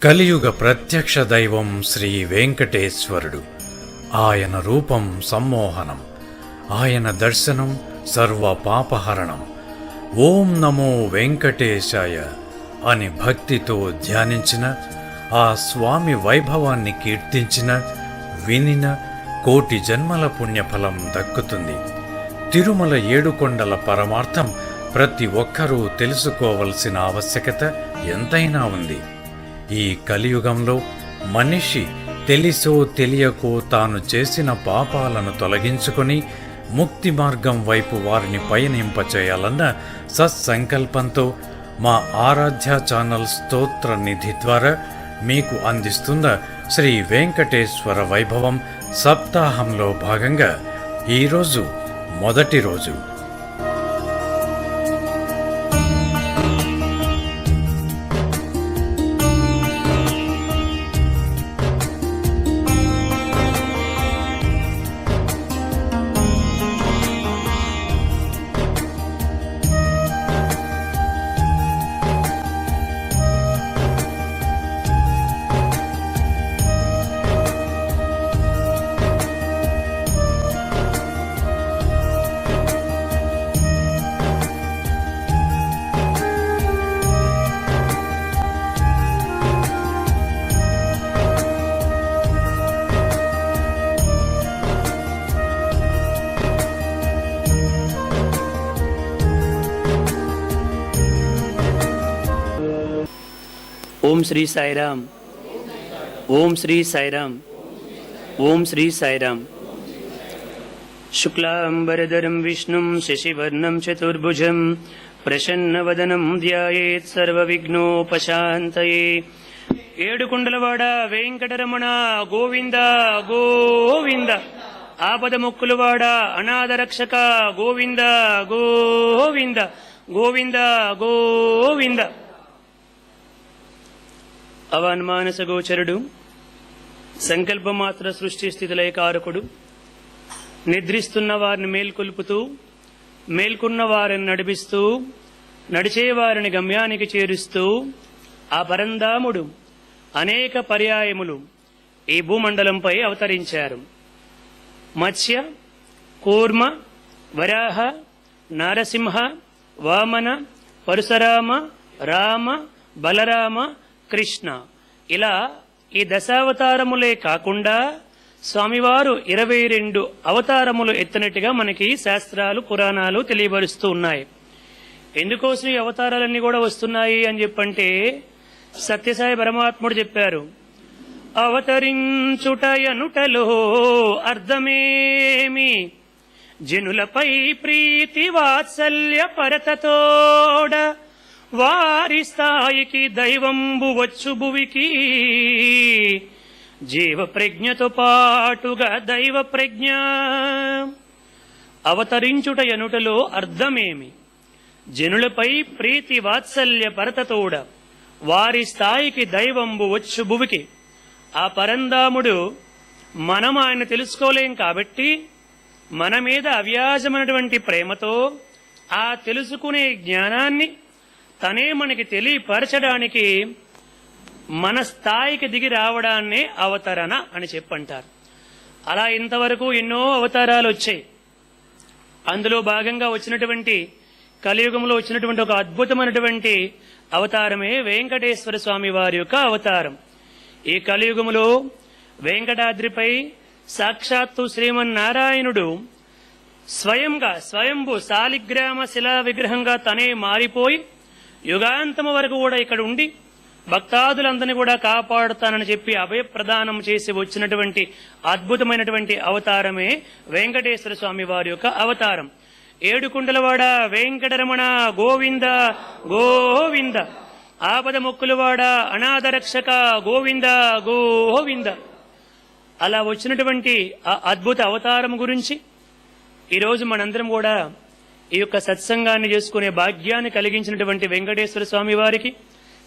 కలియుగ ప్రత్యక్ష దైవం శ్రీ వెంకటేశ్వరుడు. ఆయన రూపం సమ్మోహనం, ఆయన దర్శనం సర్వ పాపహరణం. ఓం నమో వెంకటేశాయ అని భక్తితో ధ్యానించిన, ఆ స్వామి వైభవాన్ని కీర్తించిన, వినిన కోటి జన్మల పుణ్యఫలం దక్కుతుంది. తిరుమల ఏడుకొండల పరమార్థం ప్రతి ఒక్కరూ తెలుసుకోవలసిన ఆవశ్యకత ఎంతైనా ఉంది. ఈ కలియుగంలో మనిషి తెలిసో తెలియకో తాను చేసిన పాపాలను తొలగించుకొని ముక్తి మార్గం వైపు వారిని పయనింపచేయాలన్న సత్సంకల్పంతో మా ఆరాధ్య ఛానల్ స్తోత్ర నిధి ద్వారా మీకు అందిస్తున్న శ్రీ వెంకటేశ్వర వైభవం సప్తాహంలో భాగంగా ఈరోజు మొదటి రోజు. ఓం శ్రీ సాయిరామ్. ఓం శ్రీ సాయిరామ్. ఓం శ్రీ సాయిరామ్. శుక్లాంబరధరం విష్ణుం శశివర్ణం చతుర్భుజం ప్రసన్నవదనం ధ్యాయేత్ సర్వవిఘ్నోపశాంతయే. ఏడుకొండలవాడ వెంకటరమణ గోవింద గోవింద. ఆపద మొక్కులవాడ అనాథరక్షక గోవింద గోవింద గోవింద గోవింద. అవన్మానస గోచరుడు, సంకల్పమాత్ర సృష్టి స్థితిలయకారకుడు, నిద్రిస్తున్న వారిని మేల్కొల్పుతూ మేల్కొన్న వారిని నడిపిస్తూ నడిచేవారిని గమ్యానికి చేరుస్తూ ఆ పరంధాముడు అనేక పర్యాయములు ఈ భూమండలంపై అవతరించారు. మత్స్య, కూర్మ, వరాహ, నారసింహ, వామన, పరశురామ, రామ, బలరామ, కృష్ణ, ఇలా ఈ దశావతారములే కాకుండా స్వామివారు 22 అవతారములు ఎత్తినట్టుగా మనకి శాస్త్రాలు పురాణాలు తెలియబరుస్తూ ఉన్నాయి. ఎందుకోసం ఈ అవతారాలన్నీ కూడా వస్తున్నాయి అని చెప్పంటే సత్యసాయి పరమాత్ముడు చెప్పారు, అవతరించుటయనుటలో అర్థమేమి, జనులపై ప్రీతి వాత్సల్య పరతతోడ, వారి స్థాయికి దైవంబు వచ్చు భువికి, జీవ ప్రజ్ఞతో పాటుగా దైవ ప్రజ్ఞ. అవతరించుట ఎనుటలో అర్థమేమి, జనులపై ప్రీతి వాత్సల్య పరతతోడ, వారి స్థాయికి దైవంబు వచ్చు భువికి. ఆ పరంధాముడు మనం ఆయన తెలుసుకోలేం కాబట్టి మన మీద అవ్యాజమైనటువంటి ప్రేమతో ఆ తెలుసుకునే జ్ఞానాన్ని తనే మనకి తెలియపరచడానికి మన స్థాయికి దిగి రావడాన్నే అవతరణ అని చెప్పంటారు. అలా ఇంతవరకు ఎన్నో అవతారాలు వచ్చాయి. అందులో భాగంగా వచ్చినటువంటి కలియుగంలో వచ్చినటువంటి ఒక అద్భుతమైనటువంటి అవతారమే వెంకటేశ్వర స్వామి వారి యొక్క అవతారం. ఈ కలియుగములో వెంకటాద్రిపై సాక్షాత్తు శ్రీమన్నారాయణుడు స్వయంభూ శాలిగ్రామ శిలా విగ్రహంగా తనే మారిపోయి యుగాంతము వరకు కూడా ఇక్కడ ఉండి భక్తాదులందరినీ కూడా కాపాడుతానని చెప్పి అభయప్రదానం చేసి వచ్చినటువంటి అద్భుతమైనటువంటి అవతారమే వెంకటేశ్వర స్వామి వారి యొక్క అవతారం. ఏడుకొండలవాడ వెంకటరమణ గోవింద గోవింద. ఆపద మొక్కులవాడ అనాథరక్షక గోవింద గోవింద. అలా వచ్చినటువంటి ఆ అద్భుత అవతారం గురించి ఈరోజు మనందరం కూడా ఈ యొక్క సత్సంగాన్ని చేసుకునే భాగ్యాన్ని కలిగించినటువంటి వెంకటేశ్వర స్వామి వారికి,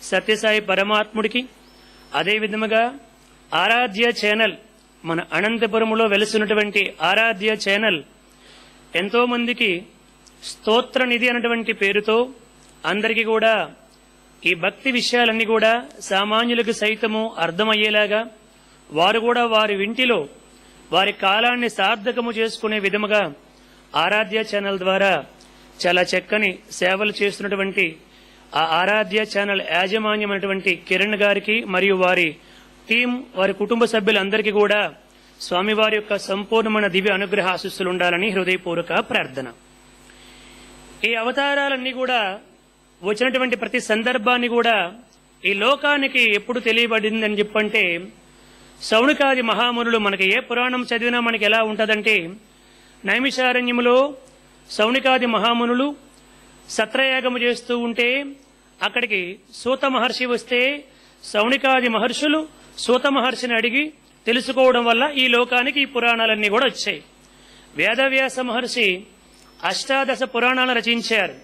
సత్యసాయి పరమాత్ముడికి, అదేవిధముగా ఆరాధ్య ఛానల్ మన అనంతపురంలో వెలుసున్నటువంటి ఆరాధ్య ఛానల్ ఎంతో మందికి స్తోత్ర నిధి అన్నటువంటి పేరుతో అందరికీ కూడా ఈ భక్తి విషయాలన్నీ కూడా సామాన్యులకు సైతము అర్థమయ్యేలాగా వారు కూడా వారి ఇంటిలో వారి కాలాన్ని సార్థకము చేసుకునే విధముగా ఆరాధ్య ఛానల్ ద్వారా చాలా చక్కని సేవలు చేస్తున్నటువంటి ఆ ఆరాధ్య ఛానల్ యాజమాన్యమైనటువంటి కిరణ్ గారికి మరియు వారి టీం వారి కుటుంబ సభ్యులందరికీ కూడా స్వామివారి యొక్క సంపూర్ణమైన దివ్య అనుగ్రహ ఆశీస్సులు ఉండాలని హృదయపూర్వక ప్రార్థన. ఈ అవతారాలన్నీ కూడా వచ్చినటువంటి ప్రతి సందర్భాన్ని కూడా ఈ లోకానికి ఎప్పుడు తెలియబడిందని చెప్పంటే శౌనకాది మహామునులు మనకి ఏ పురాణం చదివినా మనకి ఎలా ఉంటుందంటే నైమిషారణ్యములో శౌనకాది మహామునులు సత్రయాగము చేస్తూ ఉంటే అక్కడికి సూత మహర్షి వస్తే శౌనకాది మహర్షులు సూత మహర్షిని అడిగి తెలుసుకోవడం వల్ల ఈ లోకానికి ఈ పురాణాలన్నీ కూడా వచ్చాయి. వేదవ్యాస మహర్షి అష్టాదశ పురాణాలు రచించారు.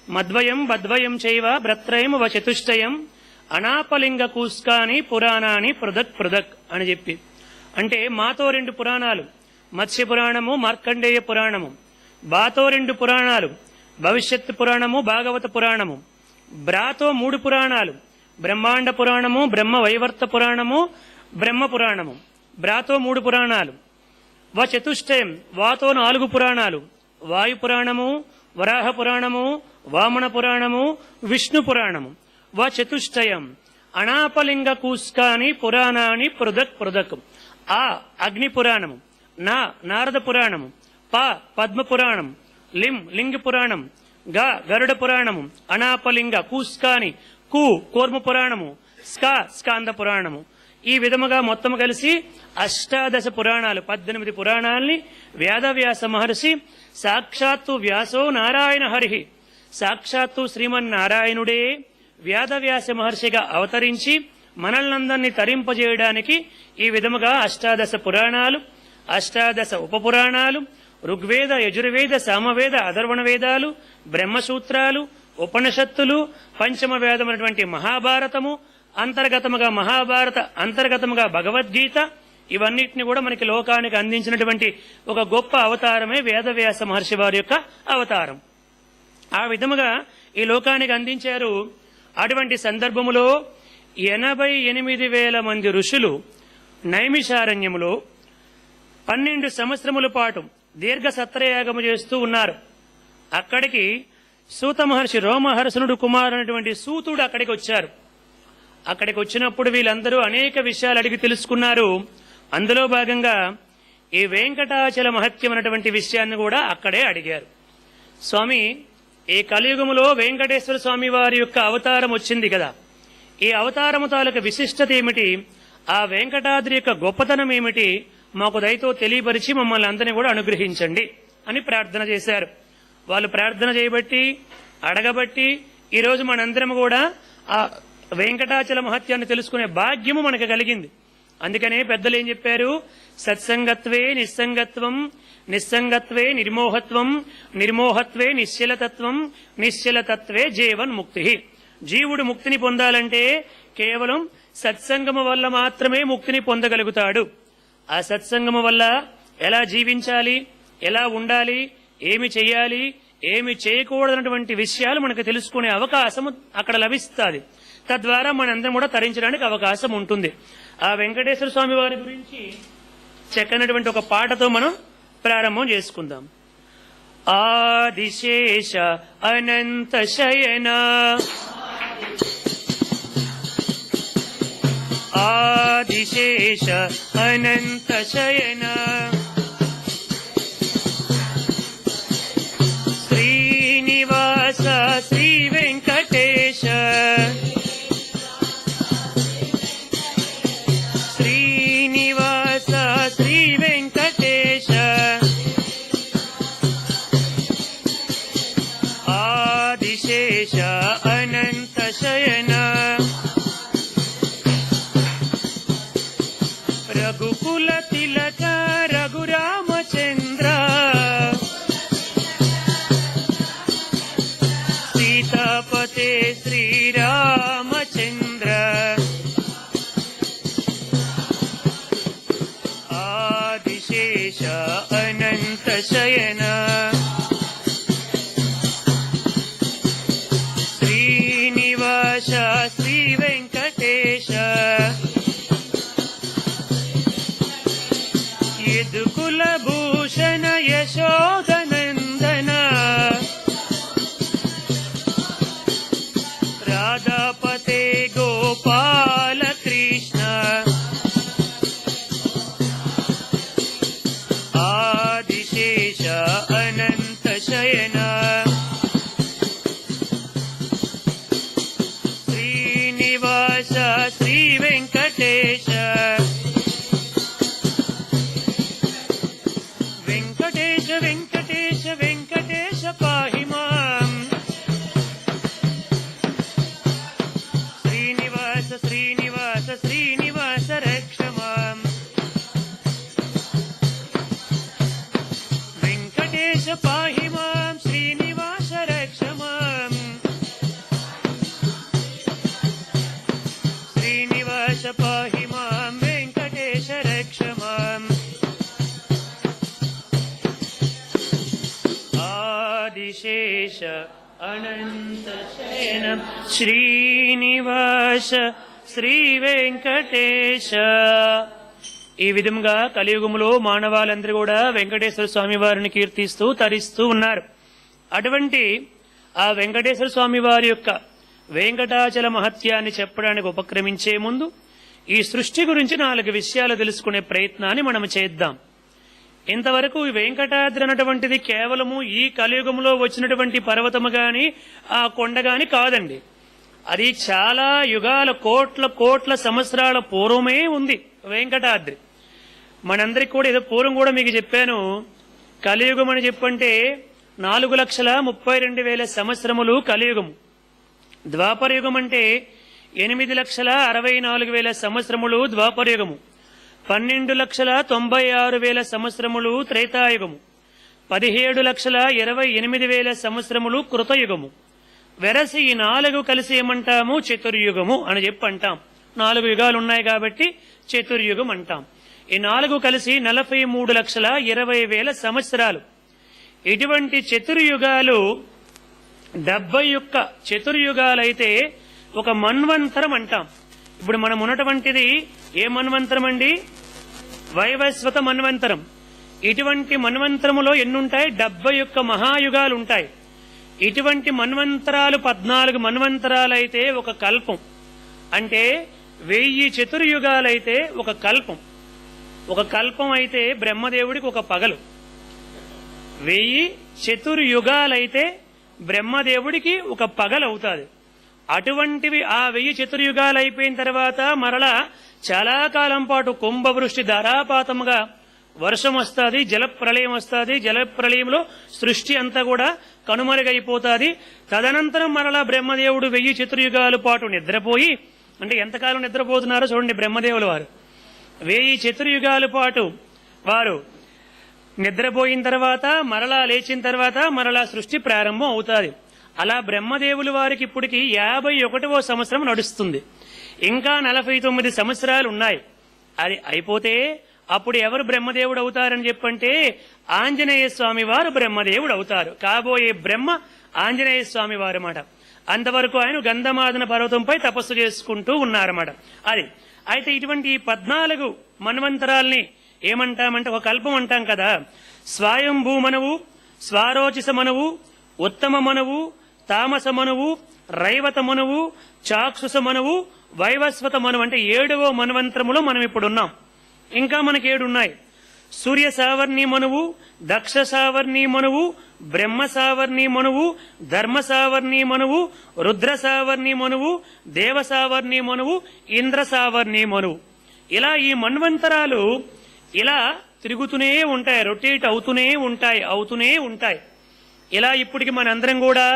మద్వయం బద్వయం చైవ భ్రత్రయం వ చతుష్టయం అనాపలింగ కూస్కాని పురాణాని పృథక్ పృథక్ అని చెప్పి, అంటే మాతో 2 పురాణాలు, మత్స్య పురాణము మార్కండేయ పురాణము, బాతో 2 పురాణాలు, భవిష్యత్ పురాణము భాగవత పురాణము, బ్రాతో 3 పురాణాలు, బ్రహ్మాండ పురాణము, బ్రహ్మ వైవర్త పురాణము, బ్రహ్మ పురాణము, బ్రాతో 3 పురాణాలు, వ చతుష్టయం వాతో 4 పురాణాలు, వాయు పురాణము, వరాహ పురాణము, వామన పురాణము, విష్ణు పురాణము, వ చతుష్టయం అనాపలింగ కూస్కాని పురాణాని పృథక్ పృథక్, ఆ అగ్ని పురాణము, నా నారద పురాణము, ప పద్మ పురాణం, లిం లింగ పురాణం, గ గరుడ పురాణము, అనాపలింగ కూస్కాని కు కూర్మ పురాణము, స్కా స్కాంద పురాణము. ఈ విధముగా మొత్తం కలిసి అష్టాదశ పురాణాలు 18 పురాణాల్ని వేదవ్యాస మహర్షి సాక్షాత్తు వ్యాసో నారాయణ హరి, సాక్షాత్తు శ్రీమన్నారాయణుడే వేదవ్యాస మహర్షిగా అవతరించి మనల్నందరినీ తరింపజేయడానికి ఈ విధముగా అష్టాదశ పురాణాలు, అష్టాదశ ఉపపురాణాలు, ఋగ్వేద యజుర్వేద సామవేద అథర్వణ వేదాలు, బ్రహ్మసూత్రాలు, ఉపనిషత్తులు, పంచమ వేదమైనటువంటి మహాభారతము, అంతర్గతముగా మహాభారత, అంతర్గతముగా భగవద్గీత, ఇవన్నిటిని కూడా మనకి లోకానికి అందించినటువంటి ఒక గొప్ప అవతారమే వేదవ్యాస మహర్షి వారి యొక్క అవతారం. ఆ విధముగా ఈ లోకానికి అందించారు. అటువంటి సందర్భములో 88,000 మంది ఋషులు నైమిషారణ్యములో 12 సంవత్సరముల పాటు దీర్ఘ సత్రయాగము చేస్తూ ఉన్నారు. అక్కడికి సూత మహర్షి రోమహర్షణుడు కుమారునటువంటి సూతుడు అక్కడికి వచ్చారు. అక్కడికి వచ్చినప్పుడు వీళ్ళందరూ అనేక విషయాలు అడిగి తెలుసుకున్నారు. అందులో భాగంగా ఈ వెంకటాచల మహత్యం అన్నటువంటి విషయాన్ని కూడా అక్కడే అడిగారు. స్వామి, ఈ కలియుగములో వెంకటేశ్వర స్వామి వారి యొక్క అవతారం వచ్చింది కదా, ఈ అవతారము తాలూకు విశిష్టత ఏమిటి, ఆ వెంకటాద్రి యొక్క గొప్పతనం ఏమిటి, మాకు దయతో తెలియపరిచి మమ్మల్ని అందరినీ కూడా అనుగ్రహించండి అని ప్రార్థన చేశారు. వాళ్ళు ప్రార్థన చేయబట్టి అడగబట్టి ఈరోజు మనందరం కూడా ఆ వెంకటాచల మహత్యాన్ని తెలుసుకునే భాగ్యము మనకు కలిగింది. అందుకనే పెద్దలు ఏం చెప్పారు, సత్సంగత్వే నిస్సంగత్వం, నిస్సంగత్వే నిర్మోహత్వం, నిర్మోహత్వే నిశ్చలతత్వం, నిశ్చలతత్వే జీవన్ ముక్తి. జీవుడు ముక్తిని పొందాలంటే కేవలం సత్సంగము వల్ల మాత్రమే ముక్తిని పొందగలుగుతాడు. ఆ సత్సంగము వల్ల ఎలా జీవించాలి, ఎలా ఉండాలి, ఏమి చెయ్యాలి, ఏమి చేయకూడదన్నటువంటి విషయాలు మనకు తెలుసుకునే అవకాశం అక్కడ లభిస్తుంది. తద్వారా మనందరం కూడా తరించడానికి అవకాశం ఉంటుంది. ఆ వెంకటేశ్వర స్వామి వారి గురించి చక్కనటువంటి ఒక పాటతో మనం ప్రారంభం చేసుకుందాం. ఆదిశేష అనంత శయన, ఆదిశేష అనంత శయన, శ్రీనివాస శ్రీ వెంకటేశ, శ్రీనివాస శ్రీ వెంకటేశ, ఆదిశేష అనంత శయన, రఘుకుల తిలక రఘురామచంద్ర, సీతాపతే శ్రీరామచంద్ర, ఆదిశేష అనంత శయన, శ్రీనివాస శయన శ్రీనివాస శ్రీ వెంకటేశ వెంకటేశ వెంకటేశ వెంకటేశ పాహి మాం శ్రీనివాస శ్రీనివాస శ్రీనివాస రక్ష మాం వెంకటేశ పాహి మాం శ్రీనివాస రక్ష మాం శ్రీనివాస పాహి మాం వెంకటేశ రక్ష మాం ఆదిశేష అనంత శయన శ్రీనివాస శ్రీ వెంకటేశ. ఈ విధంగా కలియుగములో మానవాళ్ళందరూ కూడా వెంకటేశ్వర స్వామి వారిని కీర్తిస్తూ తరిస్తూ ఉన్నారు. అటువంటి ఆ వెంకటేశ్వర స్వామి వారి యొక్క వెంకటాచల మహత్యాన్ని చెప్పడానికి ఉపక్రమించే ముందు ఈ సృష్టి గురించి 4 విషయాలు తెలుసుకునే ప్రయత్నాన్ని మనం చేద్దాం. ఇంతవరకు ఈ వెంకటాద్రి అన్నటువంటిది కేవలము ఈ కలియుగంలో వచ్చినటువంటి పర్వతము గాని ఆ కొండ గాని కాదండి. అది చాలా యుగాల కోట్ల సంవత్సరాల పూర్వమే ఉంది వెంకటాద్రి. మనందరికి కూడా ఏదో పూర్వం కూడా మీకు చెప్పాను, కలియుగం అని చెప్పంటే 4,32,000 సంవత్సరములు కలియుగము. ద్వాపరయుగం అంటే 8,64,000 సంవత్సరములు ద్వాపరయుగము. 12,96,000 సంవత్సరములు త్రేతాయుగము. 17,28,000 సంవత్సరములు కృతయుగము. వెరసి ఈ 4 కలిసి ఏమంటాము చతుర్యుగము అని చెప్పి అంటాం. 4 యుగాలు ఉన్నాయి కాబట్టి చతుర్యుగం అంటాం. ఈ 4 కలిసి 43,20,000 సంవత్సరాలు. ఇటువంటి చతుర్యుగాలు 70 చతుర్యుగాలైతే ఒక మన్వంతరం అంటాం. ఇప్పుడు మనం ఉన్నటువంటిది ఏ మన్వంతరం అండి? వైవస్వత మన్వంతరం. ఇటువంటి మన్వంతరములో ఎన్నుంటాయి? 71 మహాయుగాలు ఉంటాయి. ఇటువంటి మన్వంతరాలు 14 మన్వంతరాలైతే ఒక కల్పం. అంటే 1000 చతుర్యుగాలైతే ఒక కల్పం. ఒక కల్పం అయితే బ్రహ్మదేవుడికి ఒక పగలు. 1000 చతుర్యుగాలైతే బ్రహ్మదేవుడికి ఒక పగలు అవుతాది. అటువంటివి ఆ 1000 చతుర్యుగాలు అయిపోయిన తర్వాత మరలా చాలా కాలం పాటు కుంభవృష్టి ధారాపాతముగా వర్షం వస్తుంది, జలప్రళయం వస్తుంది. జలప్రళయంలో సృష్టి అంతా కూడా కనుమరుగైపోతుంది. తదనంతరం మరలా బ్రహ్మదేవుడు 1000 చతుర్యుగాల పాటు నిద్రపోయి, అంటే ఎంతకాలం నిద్రపోతున్నారో చూడండి బ్రహ్మదేవుల వారు. 1000 చతుర్యుగాల పాటు వారు నిద్రపోయిన తర్వాత మరలా లేచిన తర్వాత మరలా సృష్టి ప్రారంభం అవుతుంది. అలా బ్రహ్మదేవుల వారికి ఇప్పటికి 51వ సంవత్సరం నడుస్తుంది. ఇంకా 49 సంవత్సరాలు ఉన్నాయి. అది అయిపోతే అప్పుడు ఎవరు బ్రహ్మదేవుడు అవుతారని చెప్పంటే ఆంజనేయ స్వామి వారు బ్రహ్మదేవుడు అవుతారు. కాబోయే బ్రహ్మ ఆంజనేయ స్వామి వారు అన్నమాట. అంతవరకు ఆయన గంధమాదన పర్వతంపై తపస్సు చేసుకుంటూ ఉన్నారన్నమాట. అది అయితే ఇటువంటి 14 మన్వంతరాల్ని ఏమంటామంటే ఒక కల్పం అంటాం కదా. స్వయంభూ మనవు, స్వారోచిస మనవు, ఉత్తమ మనవు, తామస మనవు, రైవత మనవు, చాక్షుస మనవు, వైవస్వత మనవు అంటే 7వ మన్వంతరములో మనం ఇప్పుడున్నాం. ఇంకా మనకి 7 ఉన్నాయి. సూర్య సావర్ణి మనువు, దక్ష సావర్ణి మనువు, బ్రహ్మ సావర్ణి మనువు, ధర్మ సావర్ణి మనువు, రుద్ర సావర్ణి మనువు, దేవ సావర్ణి మనువు, ఇంద్ర సావర్ణి మనువు. ఇలా ఈ మన్వంతరాలు ఇలా తిరుగుతూనే ఉంటాయి, రొటేట్ అవుతూనే ఉంటాయి. ఇలా ఇప్పటికి మనందరం కూడా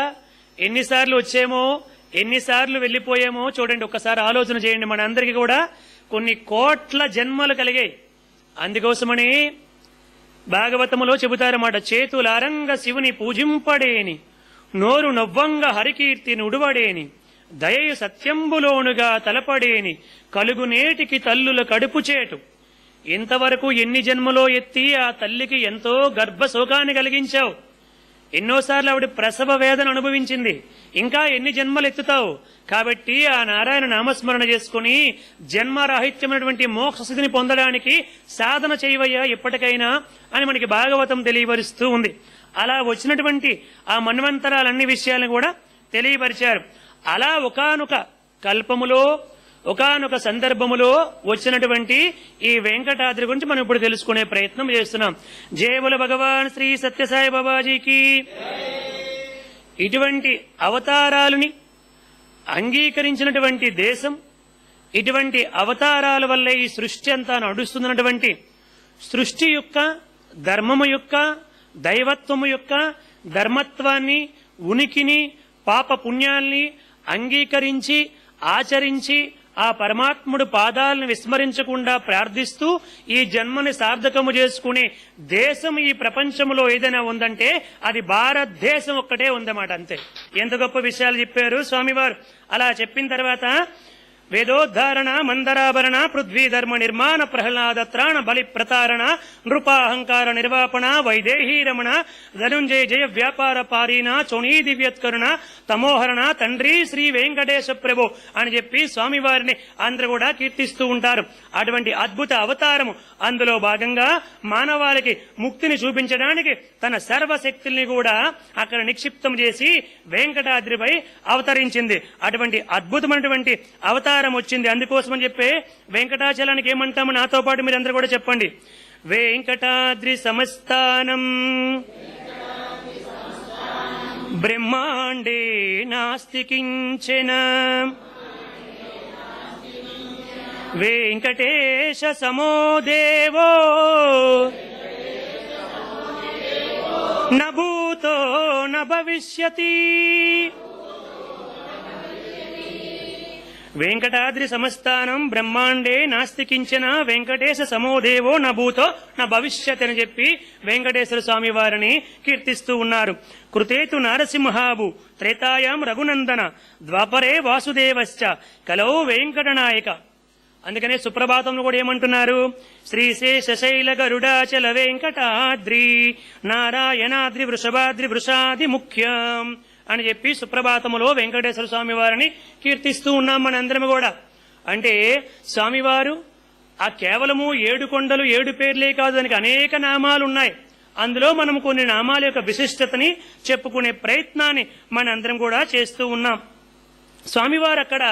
ఎన్నిసార్లు వచ్చేమో, ఎన్నిసార్లు వెళ్లిపోయామో చూడండి. ఒక్కసారి ఆలోచన చేయండి. మనందరికీ కూడా కొన్ని కోట్ల జన్మలు కలిగాయి. అందుకోసమని భాగవతములో చెబుతారన్నమాట. చేతులారంగ శివుని పూజింపడేని, నోరు నవ్వంగ హరికీర్తి నుడువడేని, దయయు సత్యంబులోనుగా తలపడేని, కలుగునేటికి తల్లుల కడుపు చేటు. ఇంతవరకు ఎన్ని జన్మలో ఎత్తి ఆ తల్లికి ఎంతో గర్భశోకాన్ని కలిగించావు. ఎన్నోసార్లు ఆవిడ ప్రసవ వేదన అనుభవించింది. ఇంకా ఎన్ని జన్మలు ఎత్తుతావు? కాబట్టి ఆ నారాయణ నామస్మరణ చేసుకుని జన్మరాహిత్యమైనటువంటి మోక్ష స్థితిని పొందడానికి సాధన చేయవయ్యా ఎప్పటికైనా అని మనకి భాగవతం తెలియపరుస్తూ ఉంది. అలా వచ్చినటువంటి ఆ మన్వంతరాలన్ని విషయాలను కూడా తెలియపరిచారు. అలా ఒకానొక కల్పములో ఒకానొక సందర్భములో వచ్చినటువంటి ఈ వెంకటాద్రి గురించి మనం ఇప్పుడు తెలుసుకునే ప్రయత్నం చేస్తున్నాం. జయముల భగవాన్ శ్రీ సత్యసాయి బాబాజీకి. ఇటువంటి అవతారాలని అంగీకరించినటువంటి దేశం, ఇటువంటి అవతారాల వల్లే ఈ సృష్టి అంతా నడుస్తున్నటువంటి సృష్టి యొక్క ధర్మము యొక్క దైవత్వము యొక్క ధర్మత్వాన్ని, ఉనికిని, పాప పుణ్యాల్ని అంగీకరించి ఆచరించి ఆ పరమాత్ముడు పాదాలను విస్మరించకుండా ప్రార్థిస్తూ ఈ జన్మని సార్థకము చేసుకునే దేశం ఈ ప్రపంచంలో ఏదైనా ఉందంటే అది భారతదేశం ఒక్కటే ఉందన్నమాట. అంతే. ఎంత గొప్ప విషయాలు చెప్పారు స్వామివారు. అలా చెప్పిన తర్వాత వేదోద్ధారణ, మందరాభరణ, పృథ్వీ ధర్మ నిర్మాణ, ప్రహ్లాద త్రాణ, బలి ప్రతారణ, నృపాహంకార నిర్వాపణ, వైదేహీ రమణ, ధనుంజయ జయ వ్యాపార పారీణ, చోణీ దివ్యత్కరుణ, తమోహరణ, తండ్రి శ్రీ వెంకటేశ ప్రభు అని చెప్పి స్వామివారిని అందరూ కూడా కీర్తిస్తూ ఉంటారు. అటువంటి అద్భుత అవతారము. అందులో భాగంగా మానవాళికి ముక్తిని చూపించడానికి తన సర్వశక్తుల్ని కూడా అక్కడ నిక్షిప్తం చేసి వెంకటాద్రిపై అవతరించింది. అటువంటి అద్భుతమైనటువంటి అవతారం వచ్చింది. అందుకోసమని చెప్పి వెంకటాచలానికి ఏమంటాము నాతో పాటు మీరందరూ కూడా చెప్పండి. వెంకటాద్రి సమస్థానం బ్రహ్మాండే నాస్తి కించన వెంకటేశ సమో దేవో న భూతో న భవిష్యతి. వెంకటాద్రి సమస్థానం బ్రహ్మాండే నాస్తి కించన వెంకటేశ సమోదేవో న భూతో న భవిష్యత్ అని చెప్పి వెంకటేశ్వర స్వామి వారిని కీర్తిస్తూ ఉన్నారు. కృతేతు నారసింహాభు త్రేతాయాం రఘునందన ద్వాపరే వాసుదేవశ్చ కలౌ వెంకటనాయక. అందుకనే సుప్రభాతంలో కూడా ఏమంటున్నారు? శ్రీశేషశైల గరుడాచల వెంకటాద్రి నారాయణాద్రి వృషభాద్రి వృషాది ముఖ్యం అని చెప్పి సుప్రభాతములో వెంకటేశ్వర స్వామి వారిని కీర్తిస్తూ ఉన్నాం మనందరం కూడా. అంటే స్వామివారు ఆ కేవలము 7 కొండలు 7 పేర్లే కాదు, దానికి అనేక నామాలు ఉన్నాయి. అందులో మనం కొన్ని నామాల యొక్క విశిష్టతని చెప్పుకునే ప్రయత్నాన్ని మనందరం కూడా చేస్తూ ఉన్నాం. స్వామివారు అక్కడ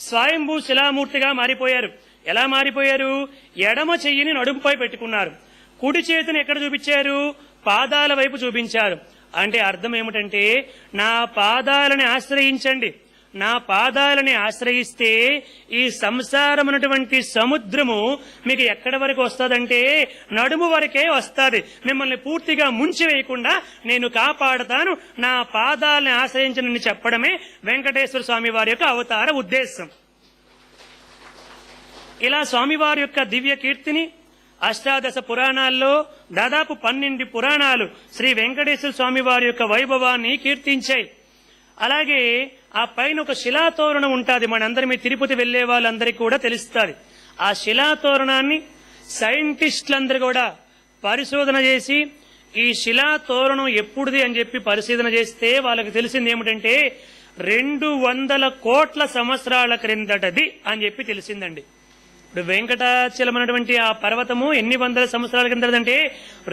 స్వయంభూ శిలామూర్తిగా మారిపోయారు. ఎలా మారిపోయారు? ఎడమ చెయ్యిని నడుముపై పెట్టుకున్నారు. కుడి చేతిని ఎక్కడ చూపించారు? పాదాల వైపు చూపించారు. అంటే అర్థం ఏమిటంటే నా పాదాలని ఆశ్రయించండి, నా పాదాలని ఆశ్రయిస్తే ఈ సంసారమైనటువంటి సముద్రము మీకు ఎక్కడి వరకు వస్తుందంటే నడుము వరకే వస్తుంది. మిమ్మల్ని పూర్తిగా ముంచివేయకుండా నేను కాపాడతాను, నా పాదాలని ఆశ్రయించనని చెప్పడమే వెంకటేశ్వర స్వామి వారి యొక్క అవతార ఉద్దేశం. ఇలా స్వామివారి యొక్క దివ్య కీర్తిని అష్టాదశ పురాణాల్లో దాదాపు 12 పురాణాలు శ్రీ వెంకటేశ్వర స్వామి వారి యొక్క వైభవాన్ని కీర్తించాయి. అలాగే ఆ పైన ఒక శిలాతోరణం ఉంటుంది. మనందరి తిరుపతి వెళ్లే వాళ్ళందరికీ కూడా తెలుస్తుంది. ఆ శిలాతోరణాన్ని సైంటిస్టులందరూ కూడా పరిశోధన చేసి ఈ శిలాతోరణం ఎప్పుడుది అని చెప్పి పరిశోధన చేస్తే వాళ్ళకి తెలిసింది ఏమిటంటే 200 కోట్ల సంవత్సరాల క్రిందటది అని చెప్పి తెలిసిందండి. ఇప్పుడు వెంకటాచలం అనేటువంటి ఆ పర్వతము ఎన్ని వందల సంవత్సరాల క్రిందటంటే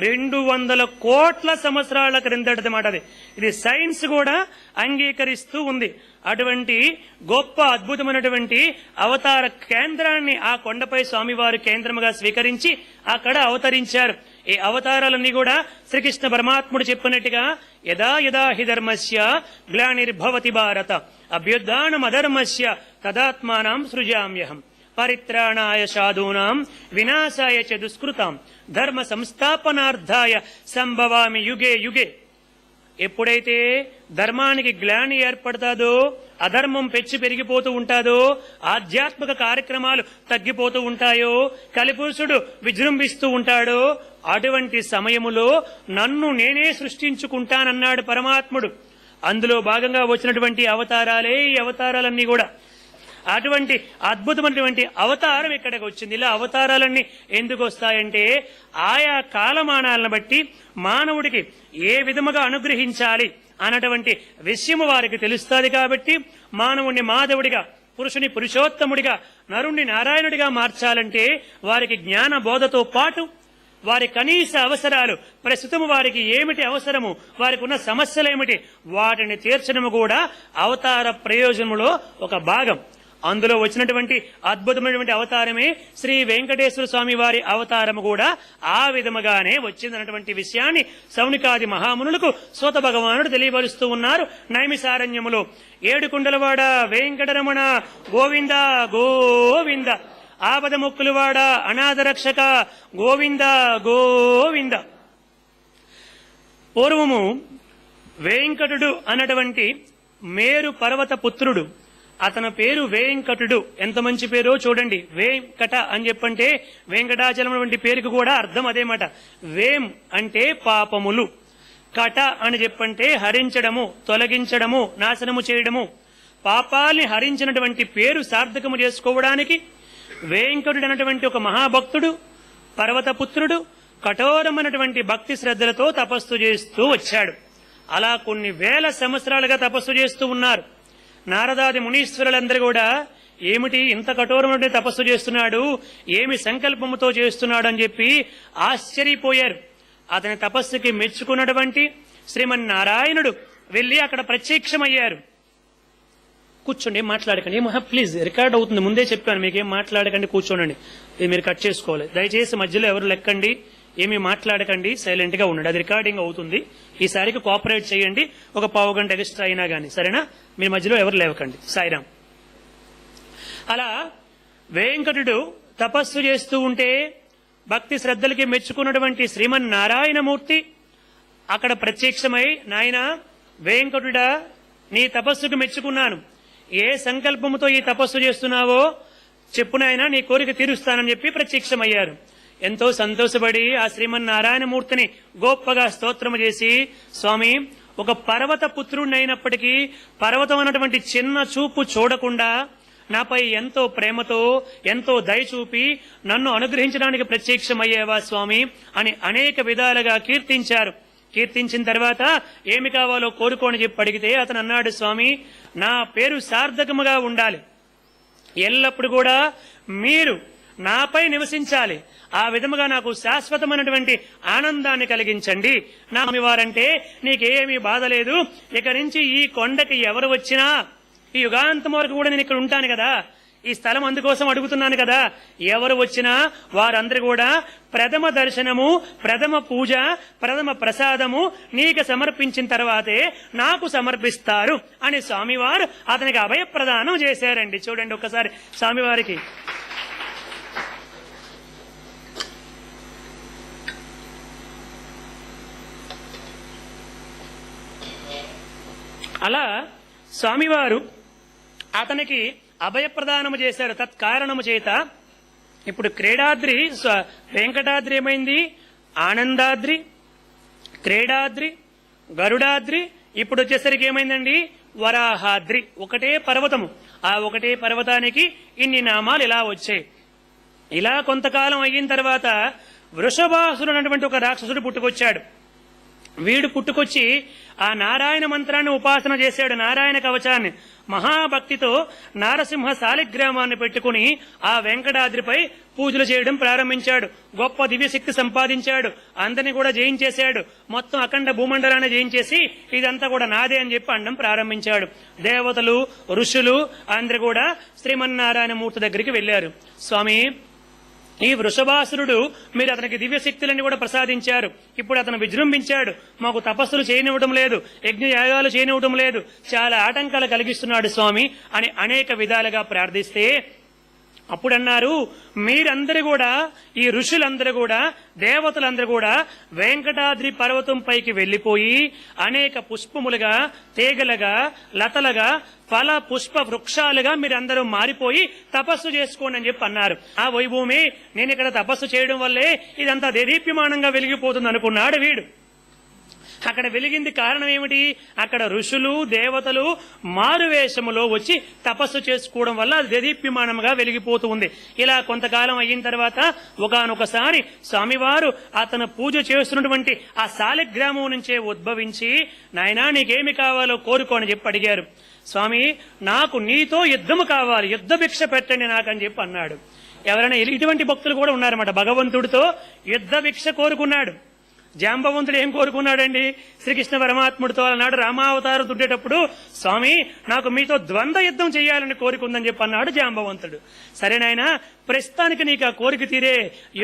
200 కోట్ల సంవత్సరాల క్రిందటది మాట. అది ఇది సైన్స్ కూడా అంగీకరిస్తూ ఉంది. అటువంటి గొప్ప అద్భుతమైనటువంటి అవతార కేంద్రాన్ని ఆ కొండపై స్వామివారు కేంద్రముగా స్వీకరించి అక్కడ అవతరించారు. ఈ అవతారాలన్నీ కూడా శ్రీకృష్ణ పరమాత్ముడు చెప్పినట్టుగా యదా యదా హి ధర్మస్య గ్లానిర్భవతి భారత అభ్యుత్థానం అధర్మస్య తదాత్మానం సృజామ్యహం పరిత్రాణాయ సాధూనాం వినాశాయ చ దుష్కృతాం ధర్మ సంస్థాపనార్థాయ సంభవామి యుగే యుగే. ఎప్పుడైతే ధర్మానికి గ్లాని ఏర్పడతాదో, అధర్మం పెంచి పెరిగిపోతూ ఉంటాదో, ఆధ్యాత్మిక కార్యక్రమాలు తగ్గిపోతూ ఉంటాయో, కలిపురుషుడు విజృంభిస్తూ ఉంటాడో, అటువంటి సమయములో నన్ను నేనే సృష్టించుకుంటానన్నాడు పరమాత్ముడు. అందులో భాగంగా వచ్చినటువంటి అవతారాలే ఈ అవతారాలన్నీ కూడా. అటువంటి అద్భుతమైనటువంటి అవతారం ఇక్కడికి వచ్చింది. ఇలా అవతారాలన్నీ ఎందుకు వస్తాయంటే ఆయా కాలమానాలను బట్టి మానవుడికి ఏ విధముగా అనుగ్రహించాలి అన్నటువంటి విషయము వారికి తెలుస్తుంది. కాబట్టి మానవుణ్ణి మాధవుడిగా, పురుషుని పురుషోత్తముడిగా, నరుణ్ణి నారాయణుడిగా మార్చాలంటే వారికి జ్ఞాన బోధతో పాటు వారి కనీస అవసరాలు, ప్రస్తుతం వారికి ఏమిటి అవసరము, వారికి ఉన్న సమస్యలేమిటి, వాటిని తీర్చడము కూడా అవతార ప్రయోజనములో ఒక భాగం. అందులో వచ్చినటువంటి అద్భుతమైనటువంటి అవతారమే శ్రీ వెంకటేశ్వర స్వామి వారి అవతారము కూడా ఆ విధముగానే వచ్చిందన్నటువంటి విషయాన్ని శౌనికాది మహామునులకు సూత భగవానుడు తెలియపరుస్తూ ఉన్నారు నైమిసారణ్యములో. ఏడుకుండలవాడ వెంకటరమణ గోవింద గోవింద, ఆపద మొక్కులవాడ అనాథ రక్షక గోవింద గోవింద. పూర్వము వెంకటుడు అన్నటువంటి మేరు పర్వత పుత్రుడు, అతని పేరు వెంకటుడు. ఎంత మంచి పేరో చూడండి. వెంకట అని చెప్పంటే వెంకటాచలం వంటి పేరుకు కూడా అర్థం అదేమాట. వేం అంటే పాపములు, కట అని చెప్పంటే హరించడము, తొలగించడము, నాశనము చేయడము. పాపాల్ని హరించినటువంటి పేరు సార్థకము చేసుకోవడానికి వెంకటుడు అన్నటువంటి ఒక మహాభక్తుడు, పర్వతపుత్రుడు కఠోరమైనటువంటి భక్తి శ్రద్ధలతో తపస్సు చేస్తూ వచ్చాడు. అలా కొన్ని వేల సంవత్సరాలుగా తపస్సు చేస్తూ ఉన్నారు. నారదాది మునీశ్వరులందరూ కూడా ఏమిటి ఇంత కఠోరమైన తపస్సు చేస్తున్నాడు, ఏమి సంకల్పముతో చేస్తున్నాడు అని చెప్పి ఆశ్చర్యపోయారు. అతని తపస్సుకి మెచ్చుకున్నటువంటి శ్రీమన్నారాయణుడు వెళ్లి అక్కడ ప్రత్యక్షమయ్యారు. కూర్చోండి, ఏం మాట్లాడకండి. ప్లీజ్, రికార్డ్ అవుతుంది, ముందే చెప్పాను మీకేం మాట్లాడకండి, కూర్చోండి. ఇది మీరు కట్ చేసుకోవాలి. దయచేసి మధ్యలో ఎవరు లెక్కండి, ఏమీ మాట్లాడకండి, సైలెంట్ గా ఉండండి. అది రికార్డింగ్ అవుతుంది. ఈసారికి కోఆపరేట్ చేయండి, ఒక పావు గంట ఎక్స్ట్రా అయినా గానీ, సరేనా? మీ మధ్యలో ఎవరు లేవకండి. సాయిరాం. అలా వెంకటుడు తపస్సు చేస్తూ ఉంటే భక్తి శ్రద్ధలకి మెచ్చుకున్నటువంటి శ్రీమన్నారాయణమూర్తి అక్కడ ప్రత్యక్షమై, నాయనా వెంకటుడా, నీ తపస్సుకు మెచ్చుకున్నాను. ఏ సంకల్పముతో ఈ తపస్సు చేస్తున్నావో చెప్పు నాయనా, నీ కోరిక తీరుస్తానని చెప్పి ప్రత్యక్షమయ్యారు. ఎంతో సంతోషపడి ఆ శ్రీమన్నారాయణమూర్తిని గొప్పగా స్తోత్రము చేసి, స్వామి, ఒక పర్వత పుత్రుడినైనప్పటికీ పర్వతం అన్నటువంటి చిన్న చూపు చూడకుండా నాపై ఎంతో ప్రేమతో ఎంతో దయ చూపి నన్ను అనుగ్రహించడానికి ప్రత్యక్షమయ్యేవా స్వామి అని అనేక విధాలుగా కీర్తించారు. కీర్తించిన తర్వాత ఏమి కావాలో కోరుకోని చెప్పి అడిగితే అతను అన్నాడు, స్వామి, నా పేరు సార్థకముగా ఉండాలి, ఎల్లప్పుడు కూడా మీరు నాపై నివసించాలి, ఆ విధముగా నాకు శాశ్వతమైనటువంటి ఆనందాన్ని కలిగించండి. నా వారంటే నీకేమీ బాధ లేదు, ఇక నుంచి ఈ కొండకి ఎవరు వచ్చినా ఈ యుగాంతం వరకు కూడా నేను ఇక్కడ ఉంటాను కదా, ఈ స్థలం అందుకోసం అడుగుతున్నాను కదా, ఎవరు వచ్చినా వారందరూ కూడా ప్రథమ దర్శనము, ప్రథమ పూజ, ప్రథమ ప్రసాదము నీకు సమర్పించిన తర్వాతే నాకు సమర్పిస్తారు అని స్వామివారు అతనికి అభయప్రదానం చేశారండి. చూడండి ఒక్కసారి స్వామివారికి. అలా స్వామివారు అతనికి అభయప్రదానము చేశారు. తత్కారణము చేత ఇప్పుడు క్రీడాద్రి, వెంకటాద్రి ఏమైంది, ఆనందాద్రి, క్రీడాద్రి, గరుడాద్రి, ఇప్పుడు వచ్చేసరికి ఏమైందండి, వరాహాద్రి. ఒకటే పర్వతము. ఆ ఒకటే పర్వతానికి ఇన్ని నామాలు ఇలా వచ్చాయి. ఇలా కొంతకాలం అయిన తర్వాత వృషభాసురుడు అన్నటువంటి ఒక రాక్షసుడు పుట్టుకొచ్చాడు. వీడు పుట్టుకొచ్చి ఆ నారాయణ మంత్రాన్ని ఉపాసన చేశాడు, నారాయణ కవచాన్ని. మహాభక్తితో నారసింహ శాలిగ్రామాన్ని పెట్టుకుని ఆ వెంకటాద్రిపై పూజలు చేయడం ప్రారంభించాడు. గొప్ప దివ్యశక్తి సంపాదించాడు, అందరినీ కూడా జయించేశాడు. మొత్తం అఖండ భూమండలాన్ని జయించేసి ఇదంతా కూడా నాదే అని చెప్పి అనడం ప్రారంభించాడు. దేవతలు, ఋషులు అందరూ కూడా శ్రీమన్నారాయణ మూర్తి దగ్గరికి వెళ్లారు. స్వామి, ఈ వృషభాసురుడు మీరు అతనికి దివ్యశక్తులన్నీ కూడా ప్రసాదించారు, ఇప్పుడు అతను విజృంభించాడు, మాకు తపస్సులు చేయనివ్వడం లేదు, యజ్ఞయాగాలు చేయనివ్వడం లేదు, చాలా ఆటంకాలు కలిగిస్తున్నాడు స్వామి అని అనేక విధాలుగా ప్రార్థిస్తే అప్పుడన్నారు, మీరందరూ కూడా, ఈ ఋషులందరూ కూడా, దేవతలందరూ కూడా వెంకటాద్రి పర్వతం పైకి వెళ్లిపోయి అనేక పుష్పములుగా, తీగలుగా, లతలుగా, ఫల పుష్ప వృక్షాలుగా మీరందరూ మారిపోయి తపస్సు చేసుకోండి అని చెప్పి అన్నారు. ఆ వైభూమి, నేను ఇక్కడ తపస్సు చేయడం వల్లే ఇదంతా దేదీప్యమానంగా వెలిగిపోతుంది అనుకున్నాడు వీడు. అక్కడ వెలిగింది కారణం ఏమిటి, అక్కడ ఋషులు, దేవతలు మారువేషములో వచ్చి తపస్సు చేసుకోవడం వల్ల దేదీప్యమానంగా వెలిగిపోతూ ఉంది. ఇలా కొంతకాలం అయిన తర్వాత ఒకానొకసారి స్వామివారు అతను పూజ చేస్తున్నటువంటి ఆ శాలిగ్రామం నుంచే ఉద్భవించి, నాయనా నీకేమి కావాలో కోరుకోని చెప్పి అడిగారు. స్వామి, నాకు నీతో యుద్ధము కావాలి, యుద్ధ భిక్ష పెట్టండి నాకని చెప్పి అన్నాడు. ఎవరైనా ఇటువంటి భక్తులు కూడా ఉన్నారన్నమాట. భగవంతుడితో యుద్ధ భిక్ష కోరుకున్నాడు. జాంబవంతుడు ఏం కోరుకున్నాడండి? శ్రీకృష్ణ పరమాత్ముడితో అన్నాడు రామావతారం తుండేటప్పుడు, స్వామి నాకు మీతో ద్వంద్వ యుద్ధం చేయాలని కోరికుందని చెప్పి అన్నాడు జాంబవంతుడు. సరేనాయనా, ప్రస్తుతానికి నీకు ఆ కోరిక తీరే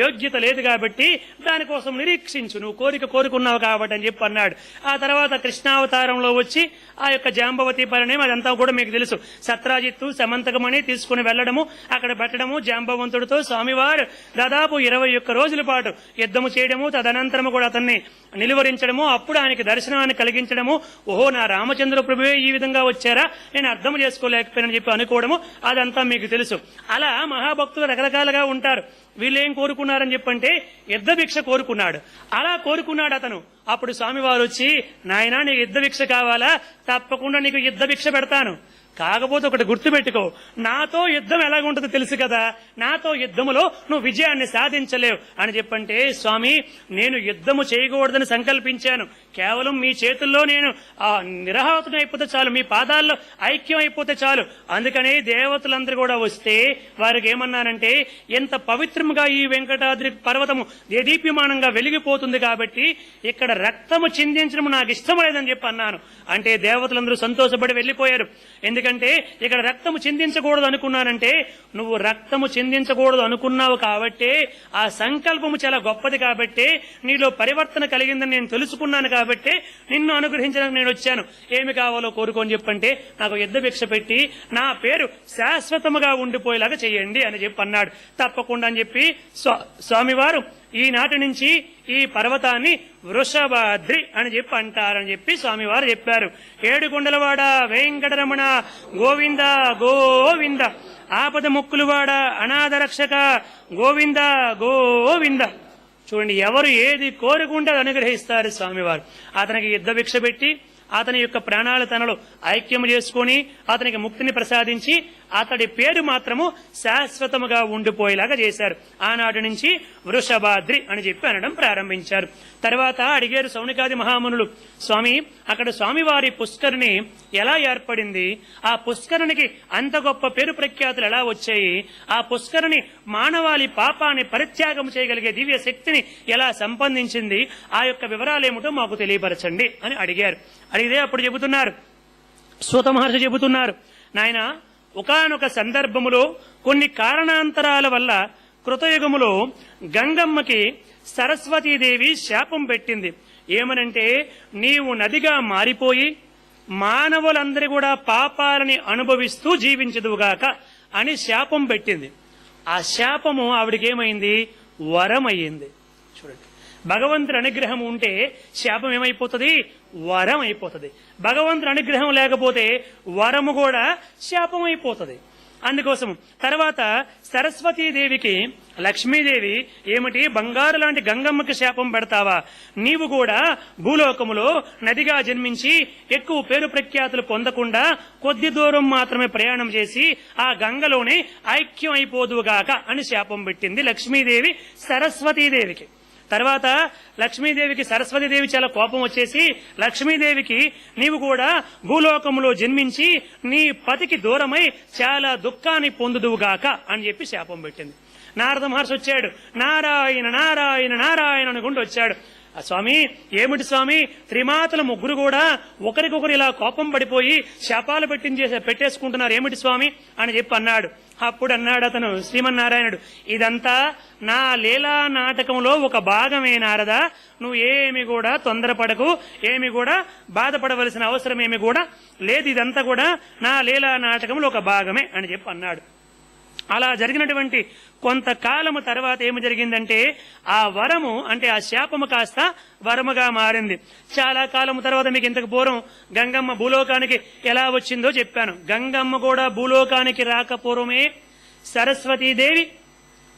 యోగ్యత లేదు కాబట్టి దానికోసం నిరీక్షించు, నువ్వు కోరుకున్నావు కాబట్టి అని చెప్పి అన్నాడు. ఆ తర్వాత కృష్ణావతారంలో వచ్చి ఆ యొక్క జాంబవతి పరిణయం అదంతా కూడా మీకు తెలుసు. సత్రాజిత్తు సమంతకమని తీసుకుని వెళ్లడము, అక్కడ పెట్టడము, జాంబవంతుడితో స్వామివారు దాదాపు 21 రోజుల పాటు యుద్ధము చేయడము, తదనంతరము కూడా అతన్ని నిలువరించడము, అప్పుడు ఆయనకి దర్శనాన్ని కలిగించడము. ఓహో, నా రామచంద్ర ప్రభువే ఈ విధంగా వచ్చారా, నేను అర్థం చేసుకోలేకపోయానని చెప్పి అనుకోవడము, అదంతా మీకు తెలుసు. అలా మహాభక్తులు రకరకాలుగా ఉంటారు. వీళ్ళేం కోరుకున్నారని చెప్పంటే యుద్ధ భిక్ష కోరుకున్నాడు. అలా కోరుకున్నాడు అతను. అప్పుడు స్వామివారు వచ్చి, నాయనా నీకు యుద్ధ భిక్ష కావాలా? తప్పకుండా నీకు యుద్ధ భిక్ష పెడతాను. కాకపోతే ఒకటి గుర్తుపెట్టుకో, నాతో యుద్ధం ఎలాగుంటుందో తెలుసు కదా, నాతో యుద్ధములో నువ్వు విజయాన్ని సాధించలేవు అని చెప్పంటే, స్వామి నేను యుద్ధము చేయకూడదని సంకల్పించాను, కేవలం మీ చేతుల్లో నేను నిరహాతుని అయిపోతే చాలు, మీ పాదాల్లో ఐక్యం అయిపోతే చాలు. అందుకని దేవతలందరూ కూడా వస్తే వారికి ఏమన్నానంటే, ఎంత పవిత్రముగా ఈ వెంకటాద్రి పర్వతము దేదీప్యమానంగా వెలిగిపోతుంది కాబట్టి ఇక్కడ రక్తము చిందించడం నాకు ఇష్టం లేదని చెప్పి అన్నాను. అంటే దేవతలందరూ సంతోషపడి వెళ్లిపోయారు. ఎందుకంటే ఇక్కడ రక్తము చిందించకూడదు అనుకున్నానంటే, నువ్వు రక్తము చిందించకూడదు అనుకున్నావు కాబట్టి, ఆ సంకల్పము చాలా గొప్పది కాబట్టి, నీలో పరివర్తన కలిగిందని నేను తెలుసుకున్నాను కాబట్టి నిన్ను అనుగ్రహించడానికి నేను వచ్చాను. ఏమి కావాలో కోరుకొని చెప్పంటే, నాకు యుద్ధ భిక్ష పెట్టి నా పేరు శాశ్వతముగా ఉండిపోయేలాగా చేయండి అని చెప్పి అన్నాడు. తప్పకుండా అని చెప్పి స్వామివారు ఈనాటి నుంచి ఈ పర్వతాన్ని వృషభాద్రి అని చెప్పి అంటారని చెప్పి స్వామివారు చెప్పారు. ఏడుకొండలవాడ వెంకటరమణ గోవింద గోవింద, ఆపద ముక్కులవాడ అనాథ రక్షక గోవింద గోవింద. చూడండి, ఎవరు ఏది కోరుకుంటే అది అనుగ్రహిస్తారు స్వామివారు. అతనికి యుద్ధ భిక్ష పెట్టి అతని యొక్క ప్రాణాలు తనలో ఐక్యము చేసుకుని అతనికి ముక్తిని ప్రసాదించి అతడి పేరు మాత్రము శాశ్వతముగా ఉండిపోయేలాగా చేశారు. ఆనాటి నుంచి వృషభాద్రి అని చెప్పి అనడం ప్రారంభించారు. తర్వాత అడిగారు సౌనికాది మహామునులు, స్వామి అక్కడ స్వామివారి పుష్కరిణి ఎలా ఏర్పడింది? ఆ పుష్కరునికి అంత గొప్ప పేరు ప్రఖ్యాతులు ఎలా వచ్చాయి? ఆ పుష్కరిణి మానవాళి పాపాన్ని పరిత్యాగం చేయగలిగే దివ్య శక్తిని ఎలా సంపాదించింది? ఆ యొక్క వివరాలేమిటో మాకు తెలియపరచండి అని అడిగారు. అడిగితే అప్పుడు చెబుతున్నారు, సూత మహర్షి చెబుతున్నారు, నాయన ఒకానొక సందర్భములో కొన్ని కారణాంతరాల వల్ల కృతయుగములో గంగమ్మకి సరస్వతీదేవి శాపం పెట్టింది. ఏమనంటే, నీవు నదిగా మారిపోయి మానవులందరి కూడా పాపాలని అనుభవిస్తూ జీవించదువుగాక అని శాపం పెట్టింది. ఆ శాపము ఆవిడకేమైంది? వరమయ్యింది. చూడండి, భగవంతుడి అనుగ్రహం ఉంటే శాపం ఏమైపోతుంది? వరం అయిపోతుంది. భగవంతుడి అనుగ్రహం లేకపోతే వరము కూడా శాపం అయిపోతుంది. అందుకోసం తర్వాత సరస్వతీదేవికి లక్ష్మీదేవి ఏమిటి, బంగారు లాంటి గంగమ్మకి శాపం పెడతావా? నీవు కూడా భూలోకములో నదిగా జన్మించి ఎక్కువ పేరు ప్రఖ్యాతులు పొందకుండా కొద్ది దూరం మాత్రమే ప్రయాణం చేసి ఆ గంగలోనే ఐక్యం అయిపోదువుగాక అని శాపం పెట్టింది లక్ష్మీదేవి సరస్వతీదేవికి. తర్వాత లక్ష్మీదేవికి సరస్వతీదేవి చాలా కోపం వచ్చేసి, లక్ష్మీదేవికి నీవు కూడా భూలోకములో జన్మించి నీ పతికి దూరమై చాలా దుఃఖాన్ని పొందుదువుగాక అని చెప్పి శాపం పెట్టింది. నారద మహర్షి వచ్చాడు, నారాయణ నారాయణ నారాయణ అనుకుంటూ వచ్చాడు. స్వామి ఏమిటి స్వామి, త్రిమాతల ముగ్గురు కూడా ఒకరికొకరు ఇలా కోపం పడిపోయి శాపాలు పెట్టేసుకుంటున్నారు, ఏమిటి స్వామి అని చెప్పి అన్నాడు. అప్పుడు అన్నాడు అతను శ్రీమన్నారాయణుడు, ఇదంతా నా లీలా నాటకంలో ఒక భాగమే నారదా, నువ్వు ఏమి కూడా తొందరపడకు, ఏమి కూడా బాధపడవలసిన అవసరం ఏమి కూడా లేదు, ఇదంతా కూడా నా లీలా నాటకంలో ఒక భాగమే అని చెప్పి అన్నాడు. అలా జరిగినటువంటి కొంతకాలము తర్వాత ఏమి జరిగిందంటే, ఆ వరము అంటే ఆ శాపము కాస్త వరముగా మారింది. చాలా కాలము తర్వాత మీకు ఇంతకు పూర్వం గంగమ్మ భూలోకానికి ఎలా వచ్చిందో చెప్పాను. గంగమ్మ కూడా భూలోకానికి రాకపూర్వమే సరస్వతీదేవి